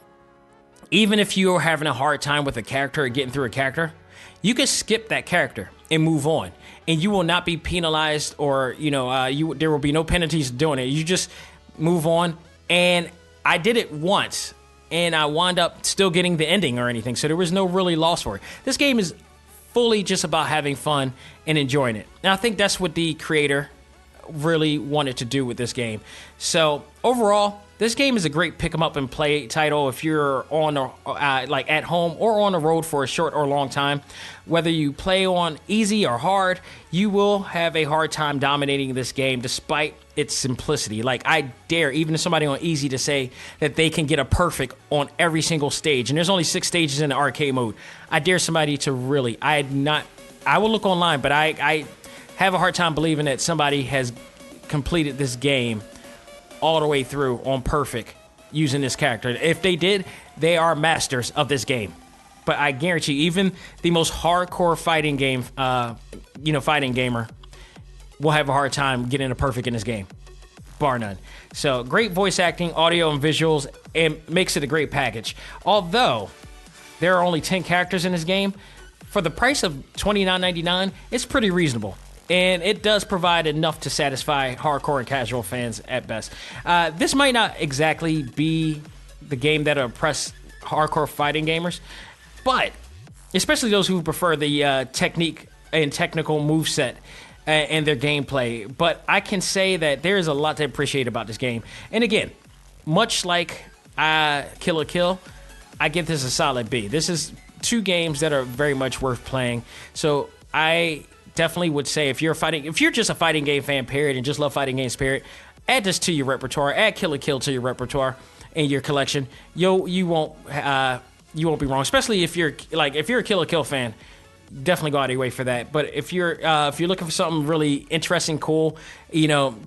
even if you're having a hard time with a character or getting through a character, you can skip that character and move on, and you will not be penalized, or there will be no penalties doing it. You just move on. And I did it once, and I wound up still getting the ending or anything, so there was no really loss for it. This game is fully just about having fun and enjoying it. And I think that's what the creator really wanted to do with this game. So overall, this game is a great pick 'em up and play title if you're on at home or on the road for a short or long time. Whether you play on easy or hard, you will have a hard time dominating this game despite its simplicity. Like, I dare even somebody on easy to say that they can get a perfect on every single stage. And there's only 6 stages in the arcade mode. I dare somebody to really, I will look online, but I have a hard time believing that somebody has completed this game all the way through on perfect using this character. If they did, they are masters of this game. But I guarantee you, even the most hardcore fighting game, fighting gamer will have a hard time getting a perfect in this game, bar none. So great voice acting, audio, and visuals, and makes it a great package. Although there are only 10 characters in this game, for the price of $29.99, it's pretty reasonable. And it does provide enough to satisfy hardcore and casual fans at best. This might not exactly be the game that'll impress hardcore fighting gamers, but especially those who prefer the technique and technical moveset and their gameplay. But I can say that there is a lot to appreciate about this game. And again, much like Kill la Kill, I give this a solid B. This is 2 games that are very much worth playing. So I definitely would say if you're just a fighting game fan, period, and just love fighting games, period, add this to your repertoire. Add Kill la Kill to your repertoire and your collection. You won't be wrong. Especially if you're a Kill la Kill fan, definitely go out of your way for that. But if you're looking for something really interesting, cool,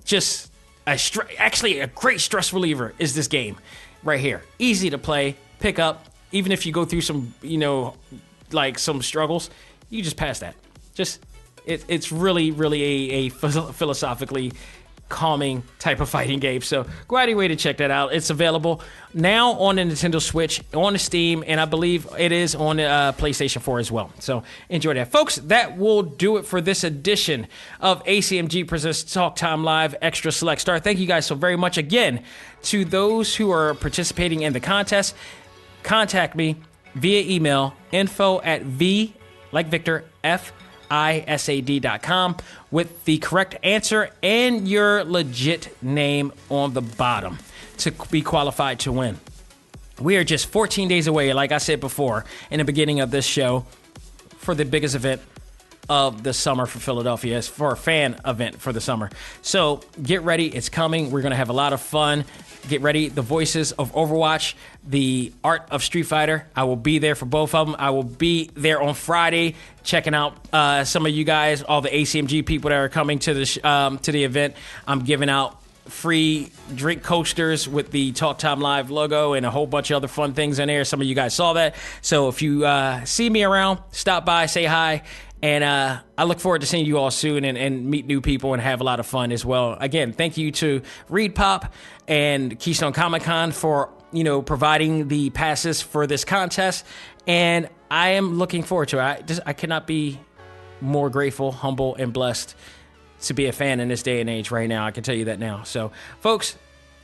just actually a great stress reliever is this game right here. Easy to play, pick up. Even if you go through some some struggles, you just pass that. It's really, really a philosophically calming type of fighting game. So go out of your way to check that out. It's available now on the Nintendo Switch, on the Steam, and I believe it is on the PlayStation 4 as well. So enjoy that. Folks, that will do it for this edition of A.C.M.G. Presents Talk Time Live Extra Select Start. Thank you guys so very much again. To those who are participating in the contest, contact me via email, info@v, like Victor, FISAD.com with the correct answer and your legit name on the bottom to be qualified to win. We are just 14 days away, like I said before in the beginning of this show, for the biggest event of the summer for Philadelphia. It's for a fan event for the summer. So get ready. It's coming. We're going to have a lot of fun. Get ready. The voices of Overwatch, the art of Street Fighter. I will be there for both of them. I will be there on Friday checking out some of you guys, all the A.C.M.G people that are coming to the event. I'm giving out free drink coasters with the Talk Time Live logo and a whole bunch of other fun things in there. Some of you guys saw that. So if you see me around, stop by, say hi. And I look forward to seeing you all soon and meet new people and have a lot of fun as well. Again, thank you to Reed Pop and Keystone Comic-Con for, providing the passes for this contest. And I am looking forward to it. I cannot be more grateful, humble, and blessed to be a fan in this day and age right now. I can tell you that now. So, folks,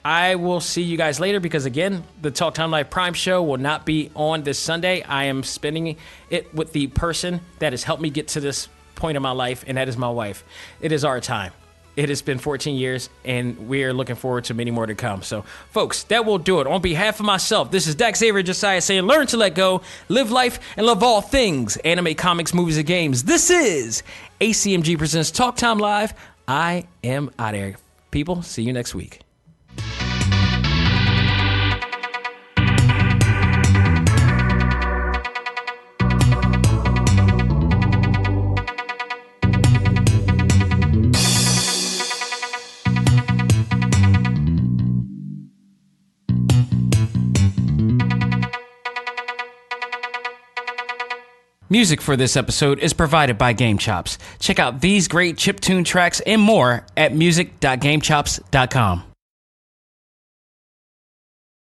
I will see you guys later because, again, the Talk Time Live Prime show will not be on this Sunday. I am spending it with the person that has helped me get to this point in my life, and that is my wife. It is our time. It has been 14 years, and we are looking forward to many more to come. So, folks, that will do it. On behalf of myself, this is Xavier Josiah saying, learn to let go, live life, and love all things anime, comics, movies, and games. This is A.C.M.G presents Talk Time Live. I am out of here. People, see you next week. Music for this episode is provided by Game Chops. Check out these great chiptune tracks and more at music.gamechops.com.